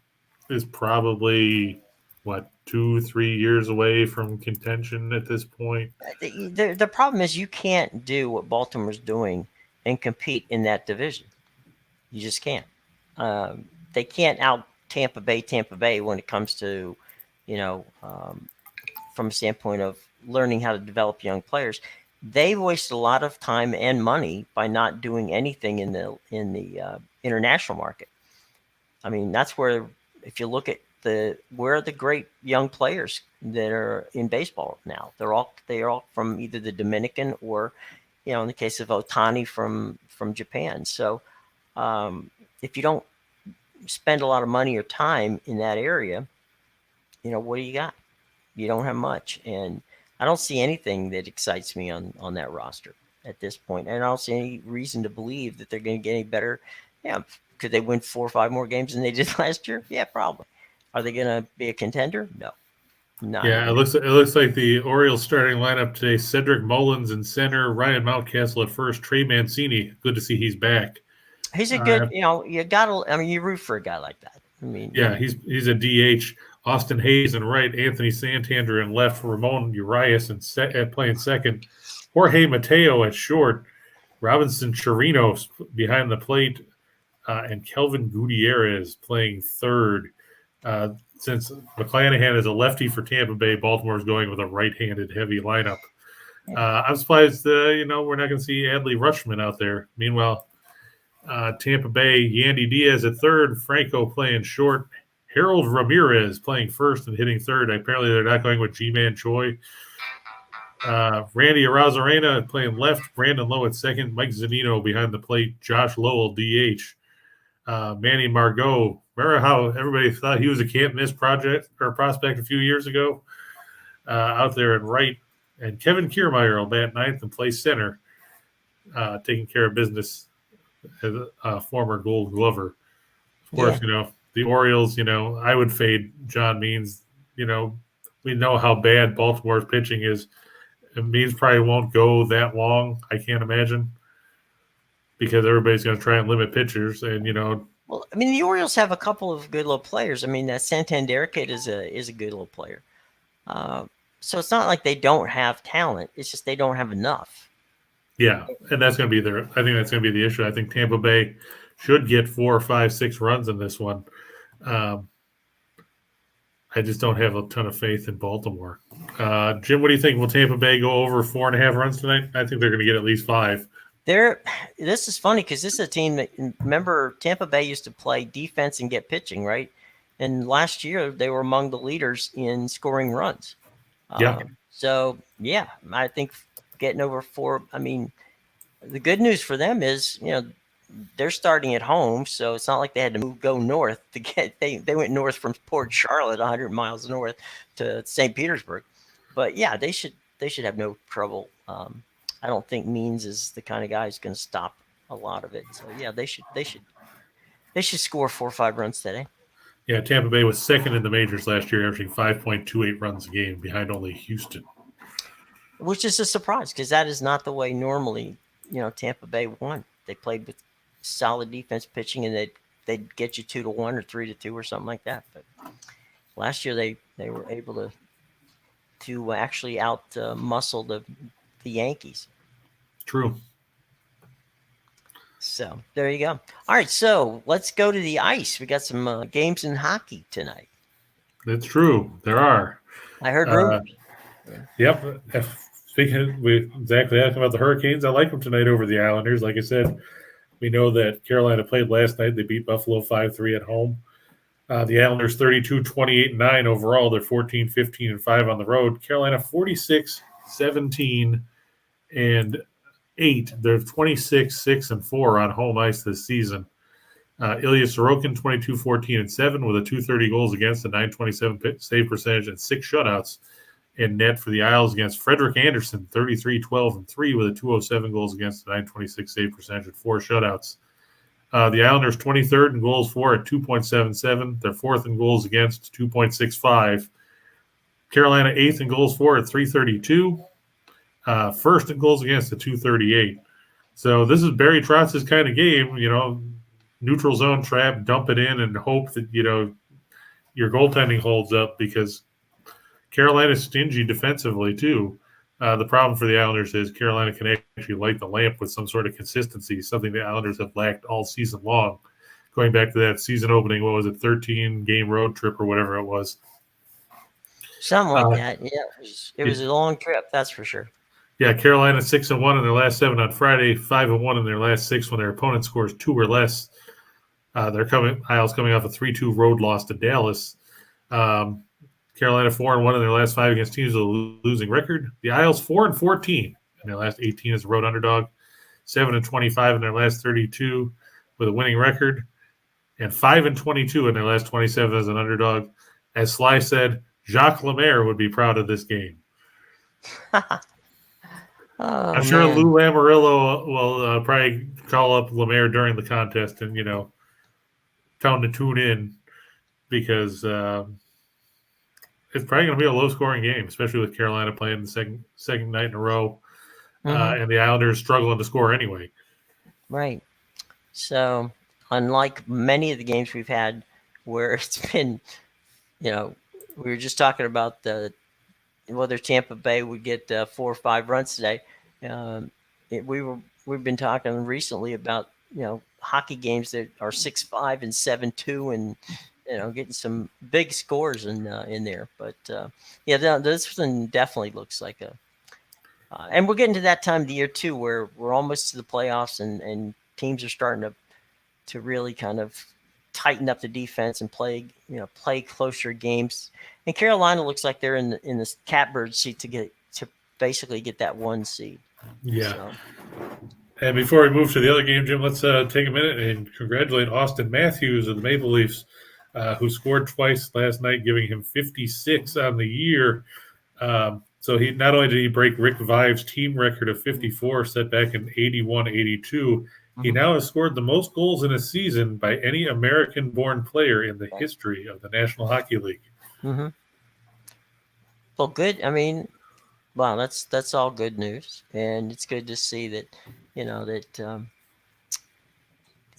is probably, 2-3 years away from contention at this point. The problem is you can't do what Baltimore's doing and compete in that division. You just can't. They can't out Tampa Bay when it comes to, from a standpoint of learning how to develop young players. They've wasted a lot of time and money by not doing anything in the international market. I mean, that's where, if you look at where are the great young players that are in baseball now? They are all from either the Dominican or, in the case of Ohtani from Japan. So if you don't spend a lot of money or time in that area, what do you got? You don't have much. And I don't see anything that excites me on that roster at this point. And I don't see any reason to believe that they're going to get any better. Yeah. Could they win 4 or 5 more games than they did last year? Yeah, probably. Are they going to be a contender? No. Not yeah, it looks like the Orioles starting lineup today: Cedric Mullins in center, Ryan Mountcastle at first, Trey Mancini. Good to see he's back. He's a good, you gotta. I mean, you root for a guy like that. I mean, yeah, he's a DH. Austin Hayes in right, Anthony Santander in left, Ramon Urias playing second, Jorge Mateo at short, Robinson Chirinos behind the plate, and Kelvin Gutierrez playing third. Since McClanahan is a lefty for Tampa Bay, Baltimore's going with a right-handed heavy lineup. I'm surprised, we're not going to see Adley Rutschman out there. Meanwhile, Tampa Bay, Yandy Diaz at third, Franco playing short, Harold Ramirez playing first and hitting third. Apparently, they're not going with G-Man Choi. Randy Arozarena playing left, Brandon Lowe at second, Mike Zunino behind the plate, Josh Lowell, DH. Manny Margot. Remember how everybody thought he was a can't-miss prospect a few years ago? Out there in right. And Kevin Kiermaier will bat ninth and play center, taking care of business as a former Gold Glover. Of course, the Orioles, I would fade John Means. We know how bad Baltimore's pitching is. Means probably won't go that long, I can't imagine, because everybody's going to try and limit pitchers. And, well, I mean, the Orioles have a couple of good little players. I mean, that Santander kid is a good little player. So it's not like they don't have talent. It's just they don't have enough. Yeah, and that's going to be I think that's going to be the issue. I think Tampa Bay should get 4, 5, 6 runs in this one. I just don't have a ton of faith in Baltimore. Jim, what do you think? Will Tampa Bay go over 4.5 runs tonight? I think they're going to get at least 5. This is funny because this is a team that, remember, Tampa Bay used to play defense and get pitching, right? and last year they were among the leaders in scoring runs. Yeah. So yeah, I think getting over 4. I mean, the good news for them is, they're starting at home, so it's not like they had to go north to get. They went north from Port Charlotte, 100 miles north to St. Petersburg. But yeah, they should have no trouble. I don't think Means is the kind of guy who's going to stop a lot of it. So yeah, they should score 4 or 5 runs today. Yeah, Tampa Bay was second in the majors last year, averaging 5.28 runs a game, behind only Houston. Which is a surprise because that is not the way normally, Tampa Bay won. They played with solid defense pitching, and they'd get you 2-1 or 3-2 or something like that. But last year they were able to actually out muscle the Yankees. True. So there you go. All right, so let's go to the ice. We got some games in hockey tonight. That's true. There are. I heard rumors. Yep. Speaking, we exactly asking about the Hurricanes. I like them tonight over the Islanders. Like I said, we know that Carolina played last night. They beat Buffalo 5-3 at home. The Islanders 32-28-9 overall. They're 14-15-5 on the road. Carolina 46-17-8. They're 26-6-4 on home ice this season. Ilya Sorokin 22-14-7 with a 230 goals against, a 927 save percentage, and 6 shutouts in net for the Isles against. Frederik Andersen 33-12-3 with a 207 goals against, a 926 save percentage, and 4 shutouts. The Islanders 23rd in goals for at 2.77. They're 4th in goals against, 2.65. Carolina 8th in goals for at 332. First in goals against at 238. So this is Barry Trotz's kind of game, neutral zone trap, dump it in and hope that, your goaltending holds up, because Carolina's stingy defensively too. The problem for the Islanders is Carolina can actually light the lamp with some sort of consistency, something the Islanders have lacked all season long. Going back to that season opening, 13-game road trip or whatever it was. Something like that. Yeah, it was a long trip, that's for sure. Yeah, Carolina 6-1 in their last 7 on Friday, 5-1 in their last 6 when their opponent scores 2 or less. Isles coming off a 3-2 road loss to Dallas. Carolina 4-1 in their last 5 against teams with a losing record. The Isles 4-14 in their last 18 as a road underdog. 7-25 in their last 32 with a winning record, and 5-22 in their last 27 as an underdog. As Sly said, Jacques Lemaire would be proud of this game. I'm sure Lou Lamoriello will probably call up Lemaire during the contest and, tell him to tune in, because it's probably going to be a low-scoring game, especially with Carolina playing the second night in a row, and the Islanders struggling to score anyway. Right. So, unlike many of the games we've had where it's been, we were just talking about whether Tampa Bay would get 4 or 5 runs today. We've been talking recently about hockey games that are 6-5 and 7-2, and getting some big scores in there. But this one definitely looks like and we're getting to that time of the year too, where we're almost to the playoffs, and teams are starting to really kind of tighten up the defense and play closer games. And Carolina looks like they're in this catbird seat to basically get that 1 seed. Yeah. So. And before we move to the other game, Jim, let's take a minute and congratulate Austin Matthews of the Maple Leafs, who scored twice last night, giving him 56 on the year. So he not only did he break Rick Vive's team record of 54 set back in 81-82, he now has scored the most goals in a season by any American-born player in the history of the National Hockey League. Mm-hmm. Well, good. I mean, wow, that's all good news, and it's good to see that,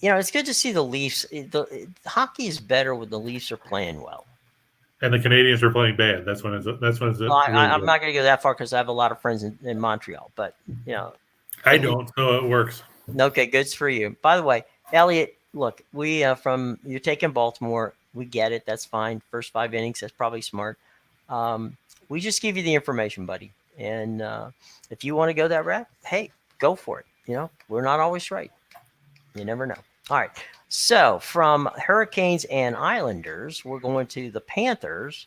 it's good to see the Leafs. The hockey is better when the Leafs are playing well. And the Canadians are playing bad. That's when it's. Well, I'm not going to go that far because I have a lot of friends in Montreal, but I don't, so it works. Okay, good for you. By the way, Elliot, look, we you're taking Baltimore. We get it. That's fine. First 5 innings, that's probably smart. We just give you the information, buddy. And if you want to go that route, hey, go for it. We're not always right. You never know. All right. So from Hurricanes and Islanders, we're going to the Panthers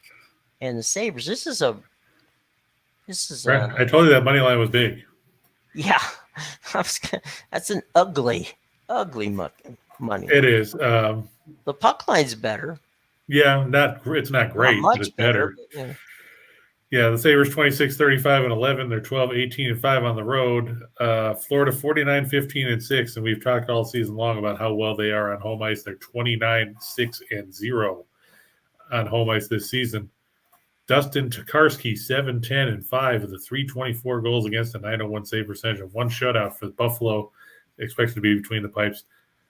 and the Sabres. This is a I told you that money line was big. yeah. That's an ugly money. It is. The puck line's better. Yeah, it's not great, Not but much it's better. But, yeah, the Sabres 26, 35, and 11. They're 12, 18, and 5 on the road. Florida 49, 15, and 6. And we've talked all season long about how well they are on home ice. They're 29, 6, and 0 on home ice this season. Dustin Tokarski, 7, 10, and 5 with the 324 goals against a 901 save percentage and one shutout for Buffalo, expected to be between the pipes.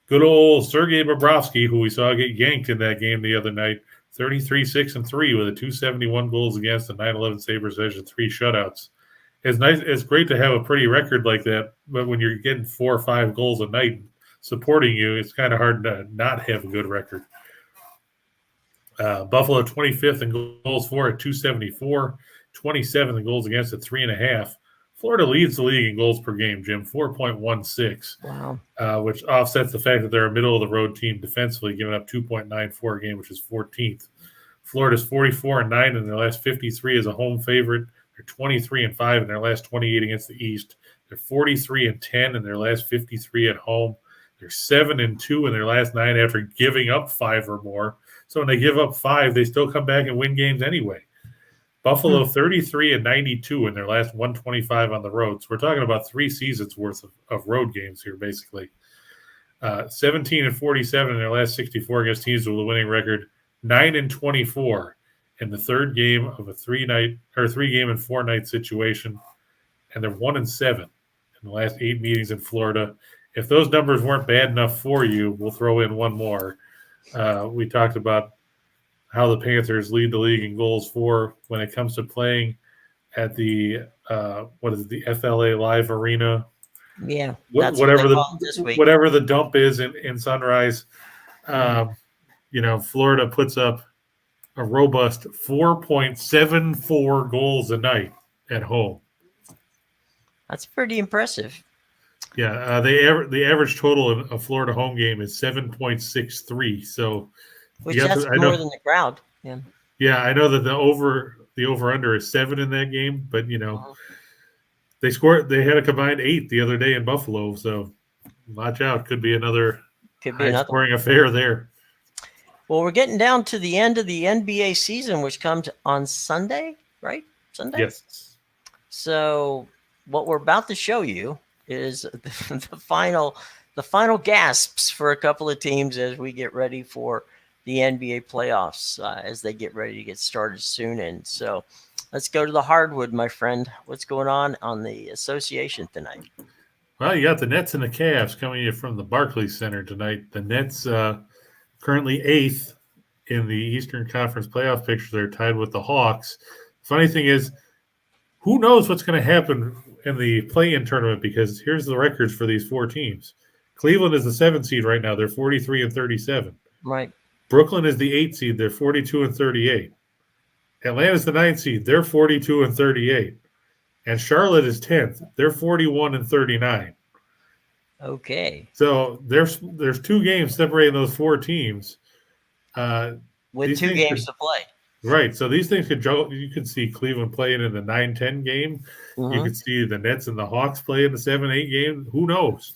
Good old Sergei Bobrovsky, who we saw get yanked in that game the other night, 33, 6, and 3 with a 271 goals against a 911 save percentage and 3 shutouts. It's great to have a pretty record like that, but when you're getting 4 or 5 goals a night supporting you, it's kind of hard to not have a good record. Buffalo 25th in goals for at 274, 27th in goals against at 3.5. Florida leads the league in goals per game, Jim, 4.16. Wow. Which offsets the fact that they're a middle-of-the-road team defensively, giving up 2.94 a game, which is 14th. Florida's 44-9 in their last 53 as a home favorite. They're 23-5 in their last 28 against the East. They're 43-10 in their last 53 at home. They're 7-2 in their last 9 after giving up 5 or more. So when they give up 5, they still come back and win games anyway. Buffalo 33-92 in their last 125 on the road. So we're talking about 3 seasons worth of road games here, basically. 17-47 in their last 64 against teams with a winning record. 9-24 in the third game of a 3-game and 4-night situation, and they're 1-7 in the last 8 meetings in Florida. If those numbers weren't bad enough for you, we'll throw in one more. We talked about how the Panthers lead the league in goals for when it comes to playing at the the FLA Live Arena. Yeah, whatever the dump is in Sunrise. Florida puts up a robust 4.74 goals a night at home. That's pretty impressive. Yeah, the average total of a Florida home game is 7.63. So, that's more than the crowd. Yeah. Yeah, I know that the over under is 7 in that game, but they scored. They had a combined 8 the other day in Buffalo. So, watch out. Could be another high-scoring affair there. Well, we're getting down to the end of the NBA season, which comes on Sunday, right? Sunday? Yes. So what we're about to show you is the final gasps for a couple of teams as we get ready for the NBA playoffs, as they get ready to get started soon. And so let's go to the hardwood, my friend. What's going on the association tonight? Well, you got the Nets and the Cavs coming in from the Barclays Center tonight. The Nets currently 8th in the Eastern Conference playoff picture. They're tied with the Hawks. Funny thing is, who knows what's going to happen in the play-in tournament, because here's the records for these 4 teams. Cleveland is the 7th seed right now. They're 43-37. Right. Brooklyn is the 8th seed. They're 42-38. Atlanta's the 9th seed. They're 42-38. And Charlotte is 10th. They're 41-39. Okay. So there's 2 games separating those 4 teams. With 2 games to play. Right. So these things you could see Cleveland playing in the 9-10 game. Mm-hmm. You could see the Nets and the Hawks play in the 7-8 game. Who knows?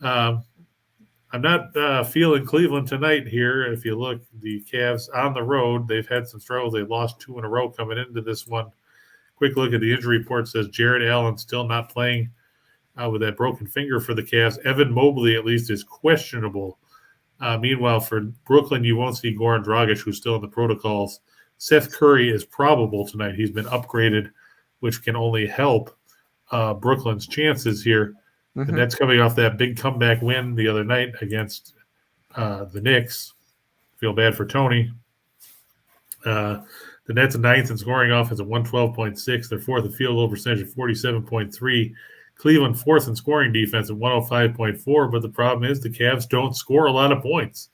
I'm not feeling Cleveland tonight here. If you look, the Cavs on the road, they've had some struggles. They lost 2 in a row coming into this one. Quick look at the injury report says Jared Allen still not playing with that broken finger for the Cavs. Evan Mobley, at least, is questionable. Meanwhile, for Brooklyn, you won't see Goran Dragic, who's still in the protocols. Seth Curry is probable tonight. He's been upgraded, which can only help Brooklyn's chances here. Mm-hmm. The Nets coming off that big comeback win the other night against the Knicks. Feel bad for Tony. The Nets are 9th in scoring offense at 112.6. They're 4th in field goal percentage at 47.3. Cleveland 4th in scoring defense at 105.4. But the problem is the Cavs don't score a lot of points.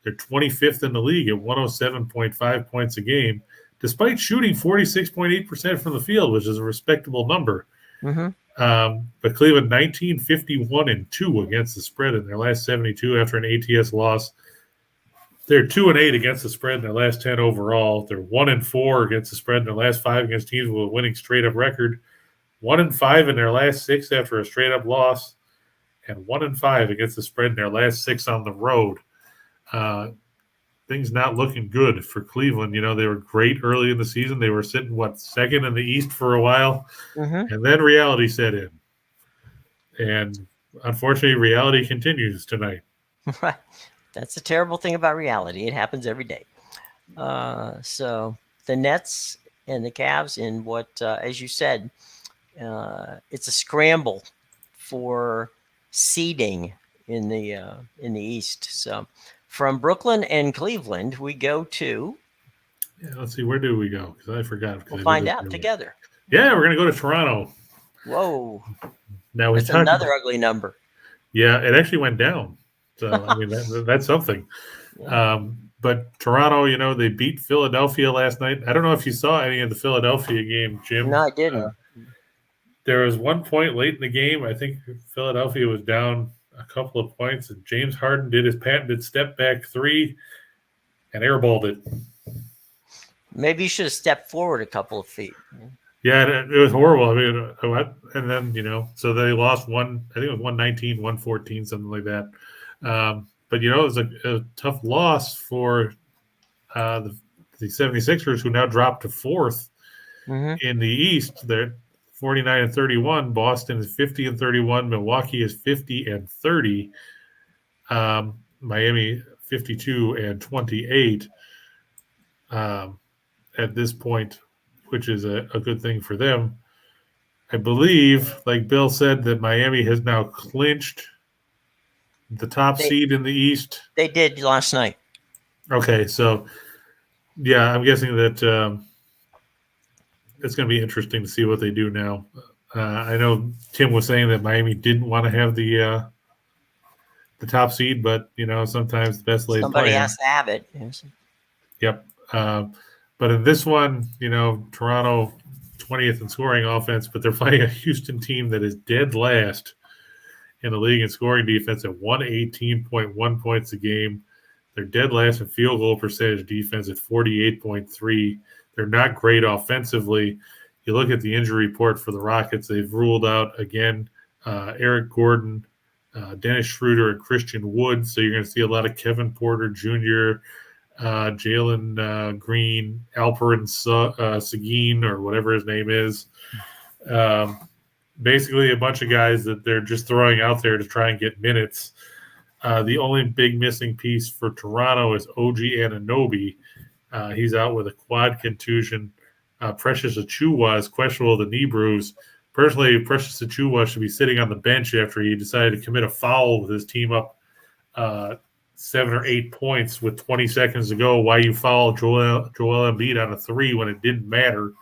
They're 25th in the league at 107.5 points a game, despite shooting 46.8% from the field, which is a respectable number. Mm-hmm. But Cleveland 19-51-2 against the spread in their last 72 after an ATS loss. They're 2-8 against the spread in their last 10 overall. They're 1-4 against the spread in their last 5 against teams with a winning straight-up record. 1-5 in their last 6 after a straight-up loss, and 1-5 against the spread in their last 6 on the road. Things not looking good for Cleveland. You know, they were great early in the season. They were sitting, second in the East for a while, and then reality set in. And unfortunately, reality continues tonight. Right. That's the terrible thing about reality. It happens every day. So the Nets and the Cavs in what, as you said, it's a scramble for seeding in the East. So from Brooklyn and Cleveland, we go to. Yeah, let's see. Where do we go? Because I forgot. We'll find out together. Yeah, we're going to go to Toronto. Whoa. Now that's another ugly number. Yeah, it actually went down. So, I mean, that's something. Yeah. But Toronto, you know, they beat Philadelphia last night. I don't know if you saw any of the Philadelphia game, Jim. No, I didn't. There was one point late in the game. I think Philadelphia was down a couple of points, and James Harden did his patented step-back 3 and airballed it. Maybe you should have stepped forward a couple of feet. Yeah, it was horrible. I mean, and then, you know, so they lost one, I think it was 119, 114, something like that. But, you know, it was a tough loss for the 76ers, who now dropped to 4th in the East. They're 49-31. Boston is 50-31. Milwaukee is 50-30. Miami 52-28 at this point, which is a good thing for them. I believe, like Bill said, that Miami has now clinched the top seed in the East. They did last night. Okay, so yeah, I'm guessing that it's going to be interesting to see what they do now. I know Tim was saying that Miami didn't want to have the top seed, but you know, sometimes the best laid somebody plan. has to have it. Yes. Yep. But in this one, you know, Toronto 20th in scoring offense, but they're playing a Houston team that is dead last in the league in scoring defense at 118.1 points a game. They're dead last in field goal percentage defense at 48.3. They're not great offensively. You look at the injury report for the Rockets, they've ruled out, again, Eric Gordon, Dennis Schroeder, and Christian Wood. So you're going to see a lot of Kevin Porter Jr., Jalen Green, Alperen Seguin, or whatever his name is. Basically a bunch of guys that they're just throwing out there to try and get minutes. The only big missing piece for Toronto is OG Anunoby. He's out with a quad contusion. Precious Achiuwa is questionable with a knee bruise. Personally, Precious Achiuwa should be sitting on the bench after he decided to commit a foul with his team up 7 or 8 points with 20 seconds to go. Why you foul Joel Embiid on a 3 when it didn't matter?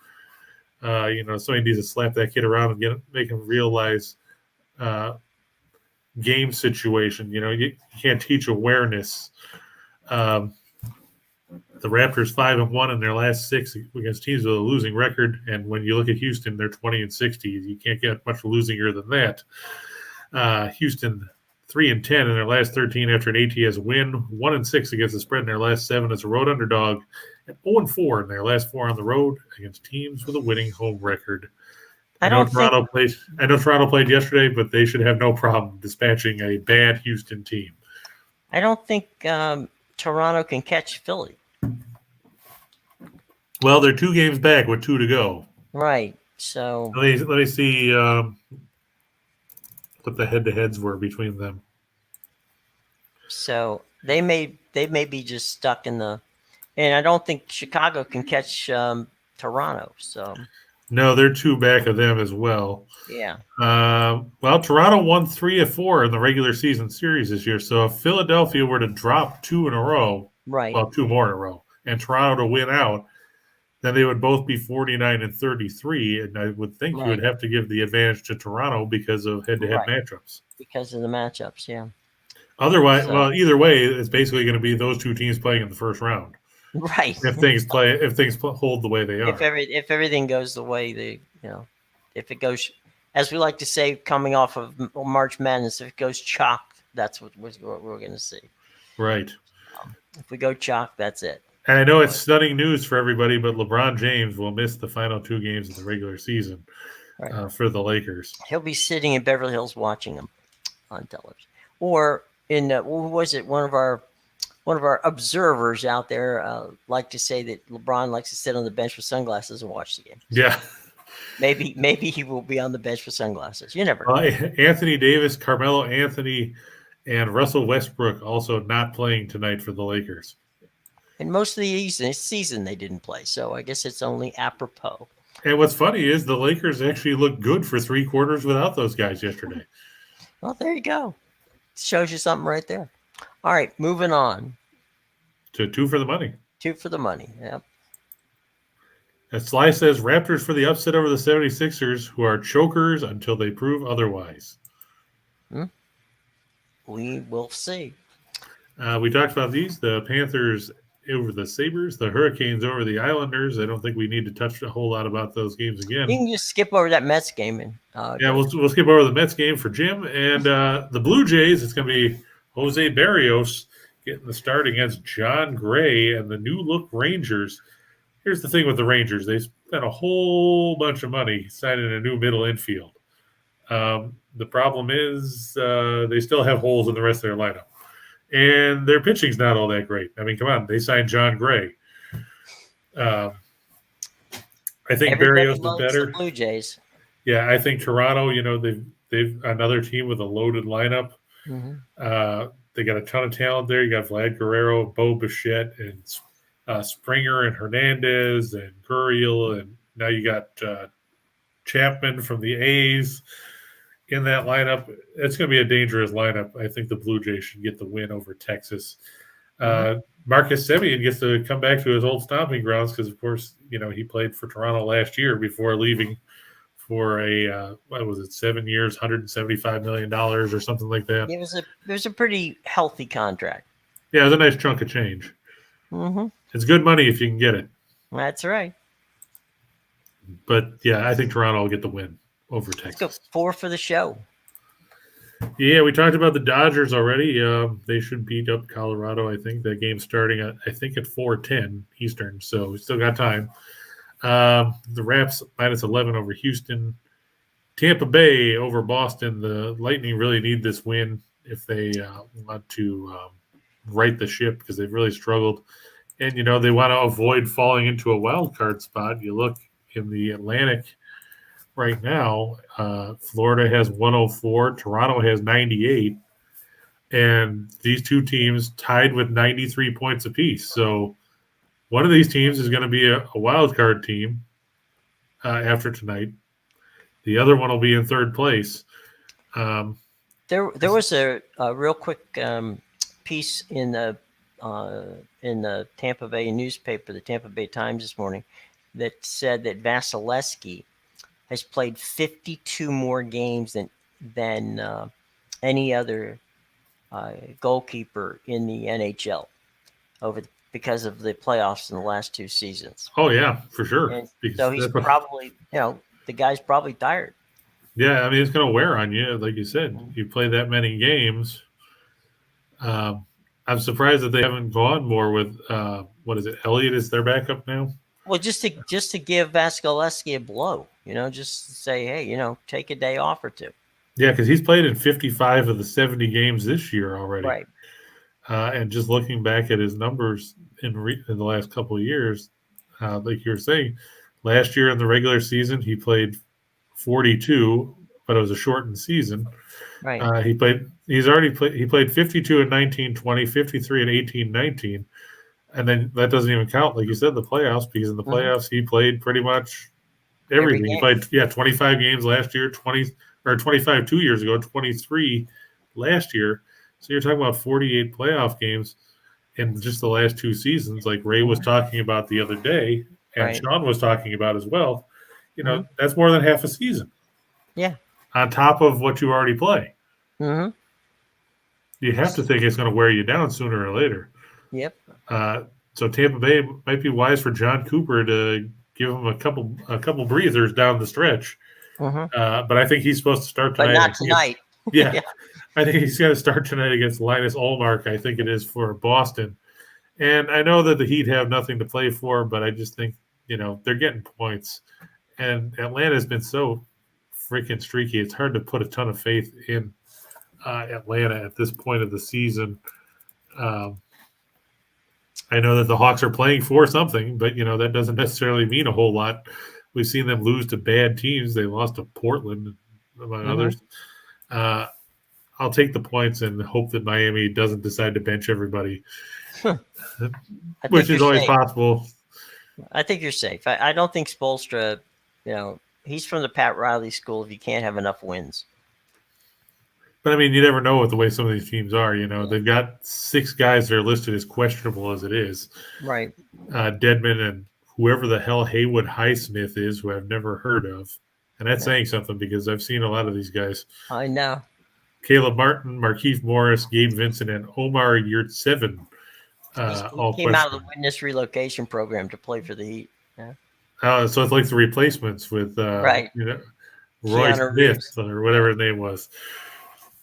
You know, somebody needs to slap that kid around and make him realize game situation. You know, you can't teach awareness. The Raptors 5-1 in their last 6 against teams with a losing record, and when you look at Houston, they're 20-60. You can't get much losinger than that. Houston 3-10 in their last 13 after an ATS win, 1-6 against the spread in their last 7 as a road underdog, and 0-4 in their last 4 on the road against teams with a winning home record. I know Toronto played yesterday, but they should have no problem dispatching a bad Houston team. I don't think Toronto can catch Philly. Well, they're 2 games back with 2 to go. Right. So let me see what the head-to-heads were between them. So they may be just stuck in the, and I don't think Chicago can catch Toronto. So no, they're 2 back of them as well. Yeah. Well, Toronto won 3 of 4 in the regular season series this year. So if Philadelphia were to drop 2 in a row, right? Well, 2 more in a row, and Toronto to win out, then they would both be 49-33, and I would think you would have to give the advantage to Toronto because of head-to-head matchups. Because of the matchups, yeah. Otherwise, well, either way, it's basically going to be those 2 teams playing in the first round. Right. If things hold the way they are. If everything goes the way they, if it goes as we like to say, coming off of March Madness, if it goes chalk, that's what we're going to see. Right. If we go chalk, that's it. And I know it's stunning news for everybody, but LeBron James will miss the final 2 games of the regular season for the Lakers. He'll be sitting in Beverly Hills watching them on television, or in what was it? One of our observers out there like to say that LeBron likes to sit on the bench with sunglasses and watch the game. Yeah. Maybe he will be on the bench with sunglasses. You never know. Anthony Davis, Carmelo Anthony, and Russell Westbrook also not playing tonight for the Lakers. And most of the season they didn't play, so I guess it's only apropos. And what's funny is the Lakers actually looked good for 3 quarters without those guys yesterday. Well, there you go. Shows you something right there. All right, moving on. To 2 for the money. 2 for the money, yep. As Sly says, Raptors for the upset over the 76ers, who are chokers until they prove otherwise. We will see. We talked about these. The Panthers over the Sabres, the Hurricanes over the Islanders. I don't think we need to touch a whole lot about those games again. You can just skip over that Mets game. We'll skip over the Mets game for Jim. And the Blue Jays, it's going to be Jose Barrios getting the start against John Gray and the new look Rangers. Here's the thing with the Rangers. They spent a whole bunch of money signing a new middle infield. The problem is they still have holes in the rest of their lineup. And their pitching's not all that great. I mean, come on. They signed John Gray. I think Everybody Barrios is better. The Blue Jays. Yeah, I think Toronto, they've another team with a loaded lineup. Mm-hmm. They got a ton of talent there. You got Vlad Guerrero, Bo Bichette, and Springer and Hernandez and Gurriel, and now you got Chapman from the A's in that lineup. It's going to be a dangerous lineup. I think the Blue Jays should get the win over Texas. Marcus Semien gets to come back to his old stomping grounds because, of course, he played for Toronto last year before leaving for a 7 years, $175 million or something like that. It was a pretty healthy contract. Yeah, it was a nice chunk of change. Mm-hmm. It's good money if you can get it. That's right. But, yeah, I think Toronto will get the win over Texas. Let's go 4 for the show. Yeah, we talked about the Dodgers already. They should beat up Colorado, I think. That game's starting at 4:10 Eastern, so we still got time. The Raps -11 over Houston. Tampa Bay over Boston. The Lightning really need this win if they want to right the ship because they've really struggled. And, they want to avoid falling into a wild card spot. You look in the Atlantic right now, Florida has 104, Toronto has 98, and these two teams tied with 93 points apiece. So one of these teams is going to be a wild card team after tonight. The other one will be in third place. There was a real quick piece in the Tampa Bay newspaper, the Tampa Bay Times this morning, that said that Vasilevsky has played 52 more games than any other goalkeeper in the NHL because of the playoffs in the last 2 seasons. Oh yeah, for sure. And so he's probably, the guy's probably tired. Yeah, I mean it's going to wear on you, like you said. You play that many games. I'm surprised that they haven't gone more with what is it? Elliott is their backup now. Well, just to give Vasilevsky a blow, just to say, hey, take a day off or 2. Yeah, because he's played in 55 of the 70 games this year already. Right. And just looking back at his numbers in the last couple of years, like you were saying, last year in the regular season he played 42, but it was a shortened season. Right. He played 52 in 19-20, 53 in 18-19. And then that doesn't even count, like you said, the playoffs, because in the playoffs he played pretty much everything. He played 25 games last year, 25 2 years ago, 23 last year. So you're talking about 48 playoff games in just the last 2 seasons, like Ray was talking about the other day, and Sean was talking about as well. That's more than half a season. Yeah. On top of what you already play. Mm-hmm. You have to think it's going to wear you down sooner or later. Yep. So Tampa Bay might be wise for John Cooper to give him a couple breathers down the stretch But I think he's supposed to start tonight. But not tonight. Yeah. I think he's got to start tonight against Linus Ullmark, I think it is, for Boston. And I know that the Heat have nothing to play for, but I just think, they're getting points. And Atlanta's been so freaking streaky. It's hard to put a ton of faith in Atlanta at this point of the season. I know that the Hawks are playing for something, but, that doesn't necessarily mean a whole lot. We've seen them lose to bad teams. They lost to Portland, among others. I'll take the points and hope that Miami doesn't decide to bench everybody, which is always possible. I think you're safe. I don't think Spoelstra, he's from the Pat Riley school if you can't have enough wins. But, I mean, you never know with the way some of these teams are. They've got 6 guys that are listed as questionable as it is. Right. Dedmon and whoever the hell Haywood Highsmith is, who I've never heard of. And that's saying something because I've seen a lot of these guys. I know. Caleb Martin, Marquise Morris, Gabe Vincent, and Omar Yurtseven. He came out of the witness relocation program to play for the Heat. Yeah. So it's like the replacements with right. Roy Keanu Smith Reeves. or whatever his name was.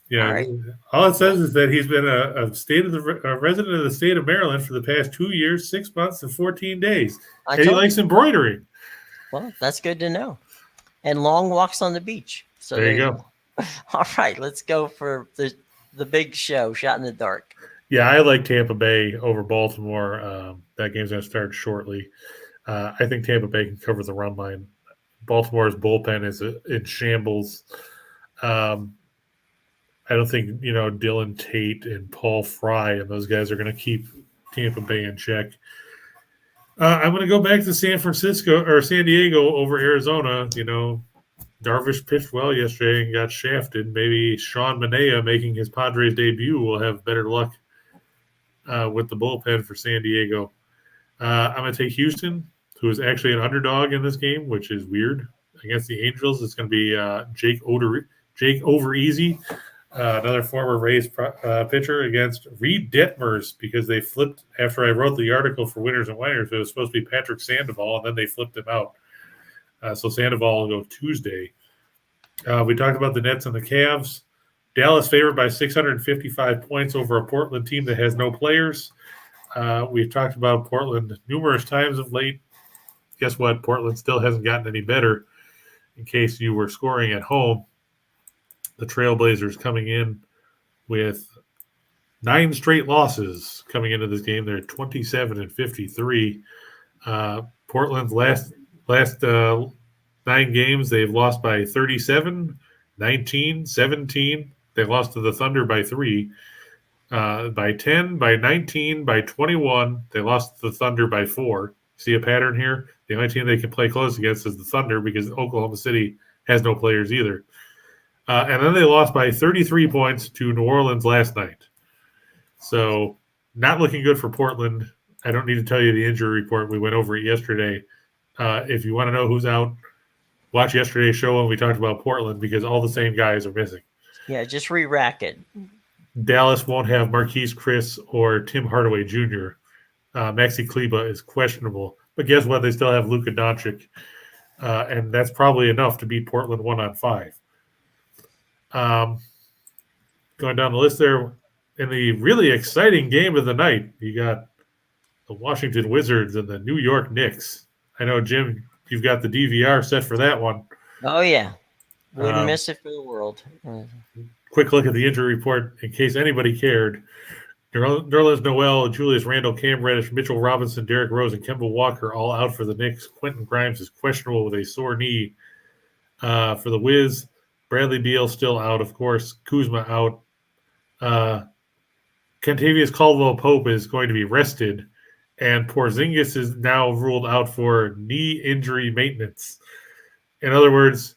Yeah, all it says is that he's been a resident of the state of Maryland for the past 2 years, 6 months, and 14 days. And he likes embroidering. Well, that's good to know. And long walks on the beach. So there you go. All right, let's go for the big show, Shot in the Dark. Yeah, I like Tampa Bay over Baltimore. That game's going to start shortly. I think Tampa Bay can cover the run line. Baltimore's bullpen is in shambles. I don't think, Dylan Tate and Paul Fry and those guys are going to keep Tampa Bay in check. I'm going to go back to San Diego over Arizona. Darvish pitched well yesterday and got shafted. Maybe Sean Manaea making his Padres debut will have better luck with the bullpen for San Diego. I'm going to take Houston, who is actually an underdog in this game, which is weird. Against the Angels, it's going to be Jake Overeasy. Another former Rays pitcher against Reed Detmers because they flipped after I wrote the article for Winners and Whiners. It was supposed to be Patrick Sandoval, and then they flipped him out. So Sandoval will go Tuesday. We talked about the Nets and the Cavs. Dallas favored by 655 points over a Portland team that has no players. We've talked about Portland numerous times of late. Guess what? Portland still hasn't gotten any better. In case you were scoring at home, the Trailblazers coming in with 9 straight losses coming into this game. They're 27-53. Portland's last 9 games, they've lost by 37, 19, 17. They lost to the Thunder by 3. By 10, by 19, by 21. They lost to the Thunder by 4. See a pattern here? The only team they can play close against is the Thunder because Oklahoma City has no players either. And then they lost by 33 points to New Orleans last night. So not looking good for Portland. I don't need to tell you the injury report. We went over it yesterday. If you want to know who's out, watch yesterday's show when we talked about Portland because all the same guys are missing. Yeah, just re-rack it. Dallas won't have Marquise Chris or Tim Hardaway Jr. Maxi Kleba is questionable. But guess what? They still have Luka Doncic. And that's probably enough to beat Portland 1-on-5. Going down the list there, in the really exciting game of the night, you got the Washington Wizards and the New York Knicks. I know, Jim, you've got the DVR set for that one. Oh, yeah. Wouldn't miss it for the world. Quick look at the injury report in case anybody cared. Nerlens Noel, Julius Randle, Cam Reddish, Mitchell Robinson, Derrick Rose, and Kemba Walker all out for the Knicks. Quentin Grimes is questionable with a sore knee. For the Wiz, Bradley Beal still out, of course. Kuzma out. Kentavious Caldwell-Pope is going to be rested. And Porzingis is now ruled out for knee injury maintenance. In other words,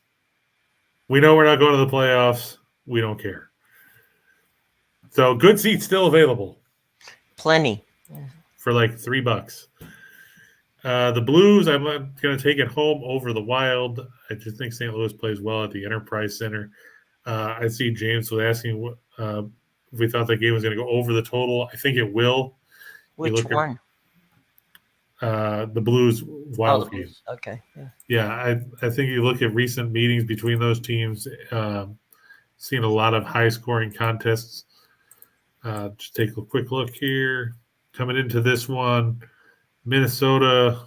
we know we're not going to the playoffs. We don't care. So good seats still available. Plenty. For like $3. The Blues, I'm going to take it home over the Wild. I just think St. Louis plays well at the Enterprise Center. I see James was asking if we thought that game was going to go over the total. I think it will. Which one? the Blues Oh, the Wild team. Blues. Okay. Yeah. Yeah, I think you look at recent meetings between those teams, seen a lot of high scoring contests. Just take a quick look here. Coming into this one, Minnesota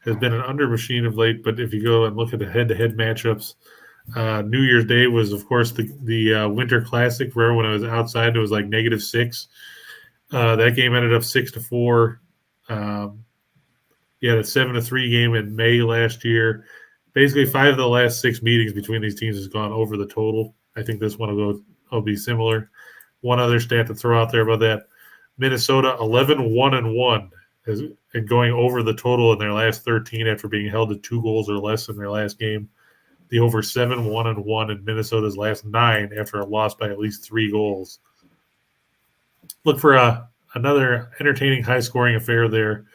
has been an under machine of late, but if you go and look at the head to head matchups, New Year's Day was, of course, the Winter Classic. For when I was outside, it was like -6. That game ended up 6-4. You had a 7-3 game in May last year. Basically, 5 of the last 6 meetings between these teams has gone over the total. I think this one will be similar. One other stat to throw out there about that: Minnesota 11-1-1 and going over the total in their last 13 after being held to 2 goals or less in their last game. The over 7-1-1 in Minnesota's last 9 after a loss by at least 3 goals. Look for another entertaining, high-scoring affair there.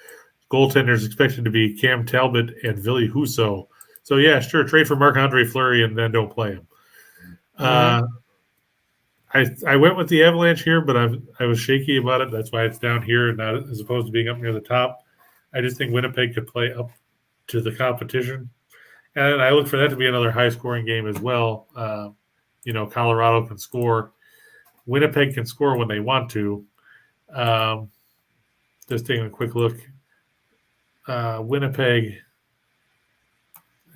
Goaltenders expected to be Cam Talbot and Ville Husso. So, yeah, sure, trade for Marc-Andre Fleury and then don't play him. I went with the Avalanche here, but I was shaky about it. That's why it's down here, not as opposed to being up near the top. I just think Winnipeg could play up to the competition. And I look for that to be another high-scoring game as well. Colorado can score. Winnipeg can score when they want to. Just taking a quick look. Winnipeg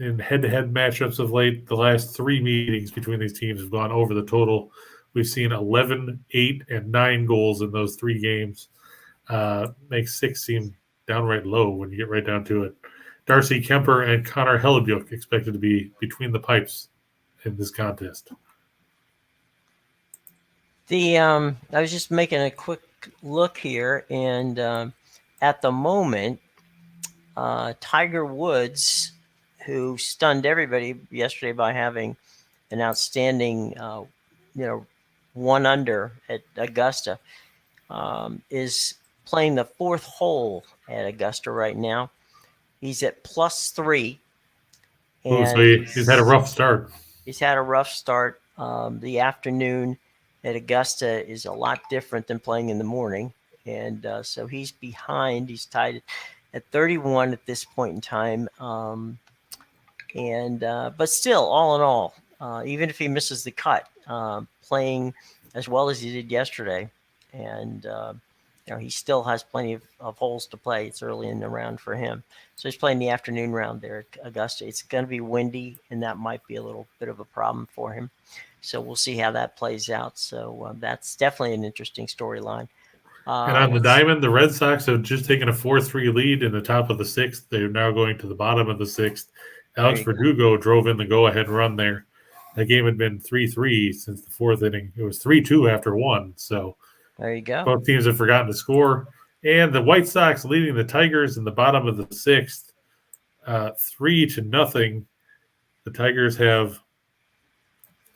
in head-to-head matchups of late, the last 3 meetings between these teams have gone over the total. We've seen 11, 8, and 9 goals in those 3 games. Makes 6 seem downright low when you get right down to it. Darcy Kemper and Connor Hellebuyck expected to be between the pipes in this contest. I was just making a quick look here, and at the moment, Tiger Woods, who stunned everybody yesterday by having an outstanding, 1 under at Augusta, is playing the 4th hole at Augusta right now. He's at +3. And so he's had a rough start. He's had a rough start. The afternoon at Augusta is a lot different than playing in the morning. And so he's behind. He's tied at 31 at this point in time. But still, all in all, even if he misses the cut, playing as well as he did yesterday, and he still has plenty of holes to play. It's early in the round for him. So he's playing the afternoon round there at Augusta. It's going to be windy, and that might be a little bit of a problem for him. So we'll see how that plays out. So that's definitely an interesting storyline. And on the diamond, the Red Sox have just taken a 4-3 lead in the top of the 6th. They're now going to the bottom of the 6th. Alex Verdugo drove in the go-ahead run there. That game had been 3-3 since the 4th inning. It was 3-2 after 1. So there you go. Both teams have forgotten to score. And the White Sox leading the Tigers in the bottom of the 6th, 3-0. The Tigers have,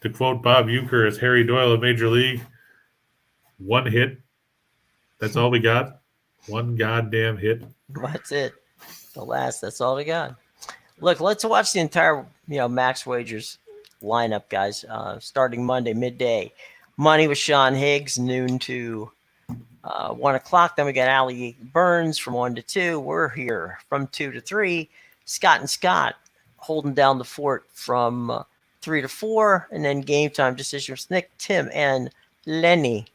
to quote Bob Uecker as Harry Doyle of Major League, 1 hit. That's all we got. 1 goddamn hit. That's it. That's all we got. Look, let's watch the entire, Max Wagers lineup, guys. Starting Monday, midday. Money with Sean Higgs, noon to 1 o'clock. Then we got Allie Burns from 1 to 2. We're here from 2 to 3. Scott and Scott holding down the fort from 3 to 4. And then game time decisions, Nick, Tim, and Lenny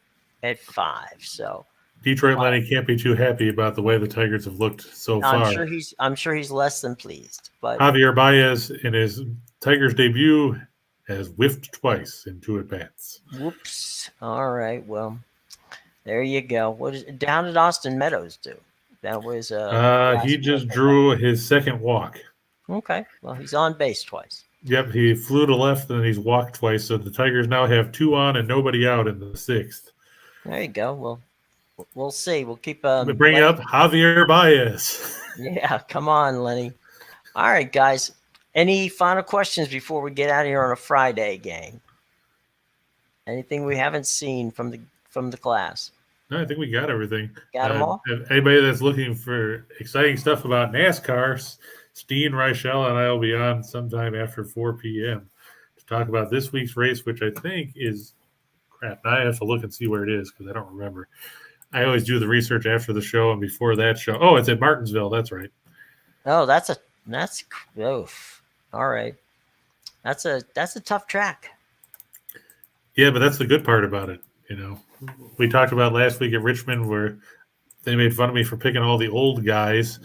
at 5. So Detroit Lenny can't be too happy about the way the Tigers have looked so far. I'm sure he's less than pleased. But Javier Baez in his Tigers debut has whiffed twice in 2 at-bats. Whoops. All right. Well, there you go. How did Austin Meadows do? That was he just drew his 2nd walk. Okay. Well, he's on base twice. Yep, he flew to left and he's walked twice. So the Tigers now have 2 on and nobody out in the 6th. There you go. Well, we'll see. We'll keep bring up Javier Baez. Yeah, come on, Lenny. All right, guys. Any final questions before we get out of here on a Friday, gang? Anything we haven't seen from the class? No, I think we got everything. Got them all? Anybody that's looking for exciting stuff about NASCAR, Steen, Reichel, and I will be on sometime after 4 p.m. to talk about this week's race, which I think is crap. Now I have to look and see where it is because I don't remember. I always do the research after the show and before that show. Oh, it's at Martinsville. That's right. Oh, that's oof. All right. That's a tough track. Yeah, but that's the good part about it. We talked about last week at Richmond where they made fun of me for picking all the old guys,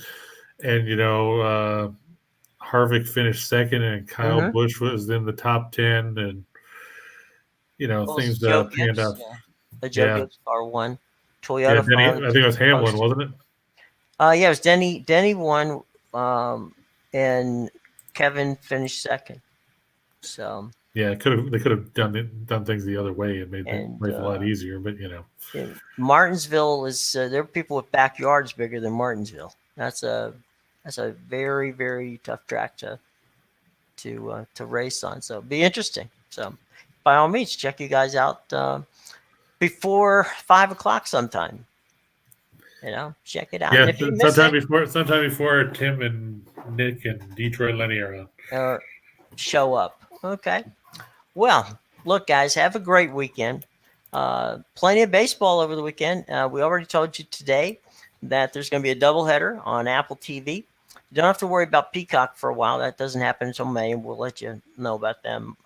and Harvick finished second, and Kyle Mm-hmm. Busch was in the top 10, and Well, it's things Joe panned Gibbs. out. Yeah. The Joe Yeah, Gibbs car won. yeah. Toyota Denny, finally I think keeps it was the Hamlin, post. wasn't it? Yeah, it was Denny. Denny won, and Kevin finished second. So Yeah, they could have done things the other way and made and life a lot easier, but in Martinsville is there are people with backyards bigger than Martinsville. That's a very very tough track to race on. So be interesting. So by all means, check you guys out before 5 o'clock sometime. Check it out. yeah. And if you miss it, Sometime before Tim and Nick and Detroit Lenny are on. or show up. Okay. Well, look, guys, have a great weekend. Plenty of baseball over the weekend. We already told you today that there's going to be a doubleheader on Apple TV. You don't have to worry about Peacock for a while. That doesn't happen until May, and we'll let you know about them,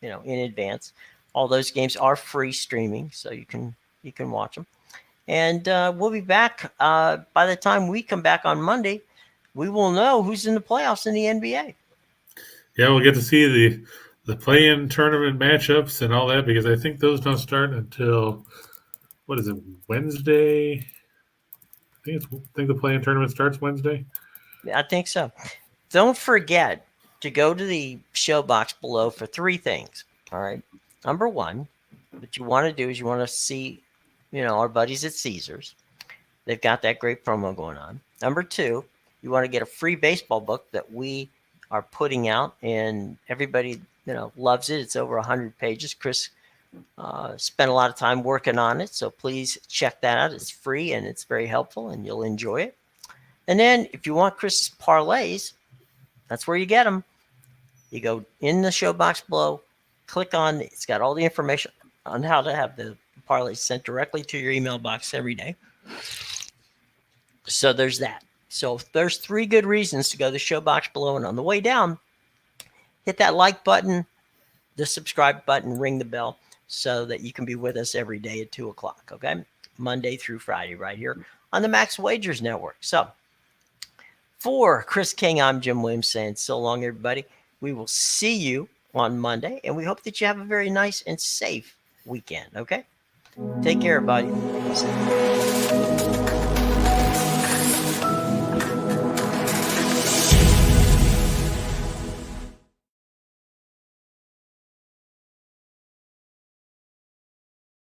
in advance. All those games are free streaming, so you can watch them. And we'll be back by the time we come back on Monday. We will know who's in the playoffs in the NBA. Yeah, we'll get to see the play-in tournament matchups and all that because I think those don't start until what is it, Wednesday? I think the play-in tournament starts Wednesday. I think so. Don't forget to go to the show box below for 3 things. All right. Number one, what you want to do is you want to see, our buddies at Caesars. They've got that great promo going on. Number 2, you want to get a free baseball book that we are putting out, and everybody, loves it. It's over 100 pages. Chris spent a lot of time working on it, so please check that out. It's free and it's very helpful, and you'll enjoy it. And then if you want Chris's parlays, that's where you get them. You go in the show box below, click on, it's got all the information on how to have the parlays sent directly to your email box every day. So there's that. So there's 3 good reasons to go to the show box below. And on the way down, hit that like button, the subscribe button, ring the bell so that you can be with us every day at 2 o'clock. Okay. Monday through Friday right here on the Max Wagers Network. So for Chris King, I'm Jim Williams saying so long, everybody. We will see you on Monday, and we hope that you have a very nice and safe weekend. Okay. Take care, everybody.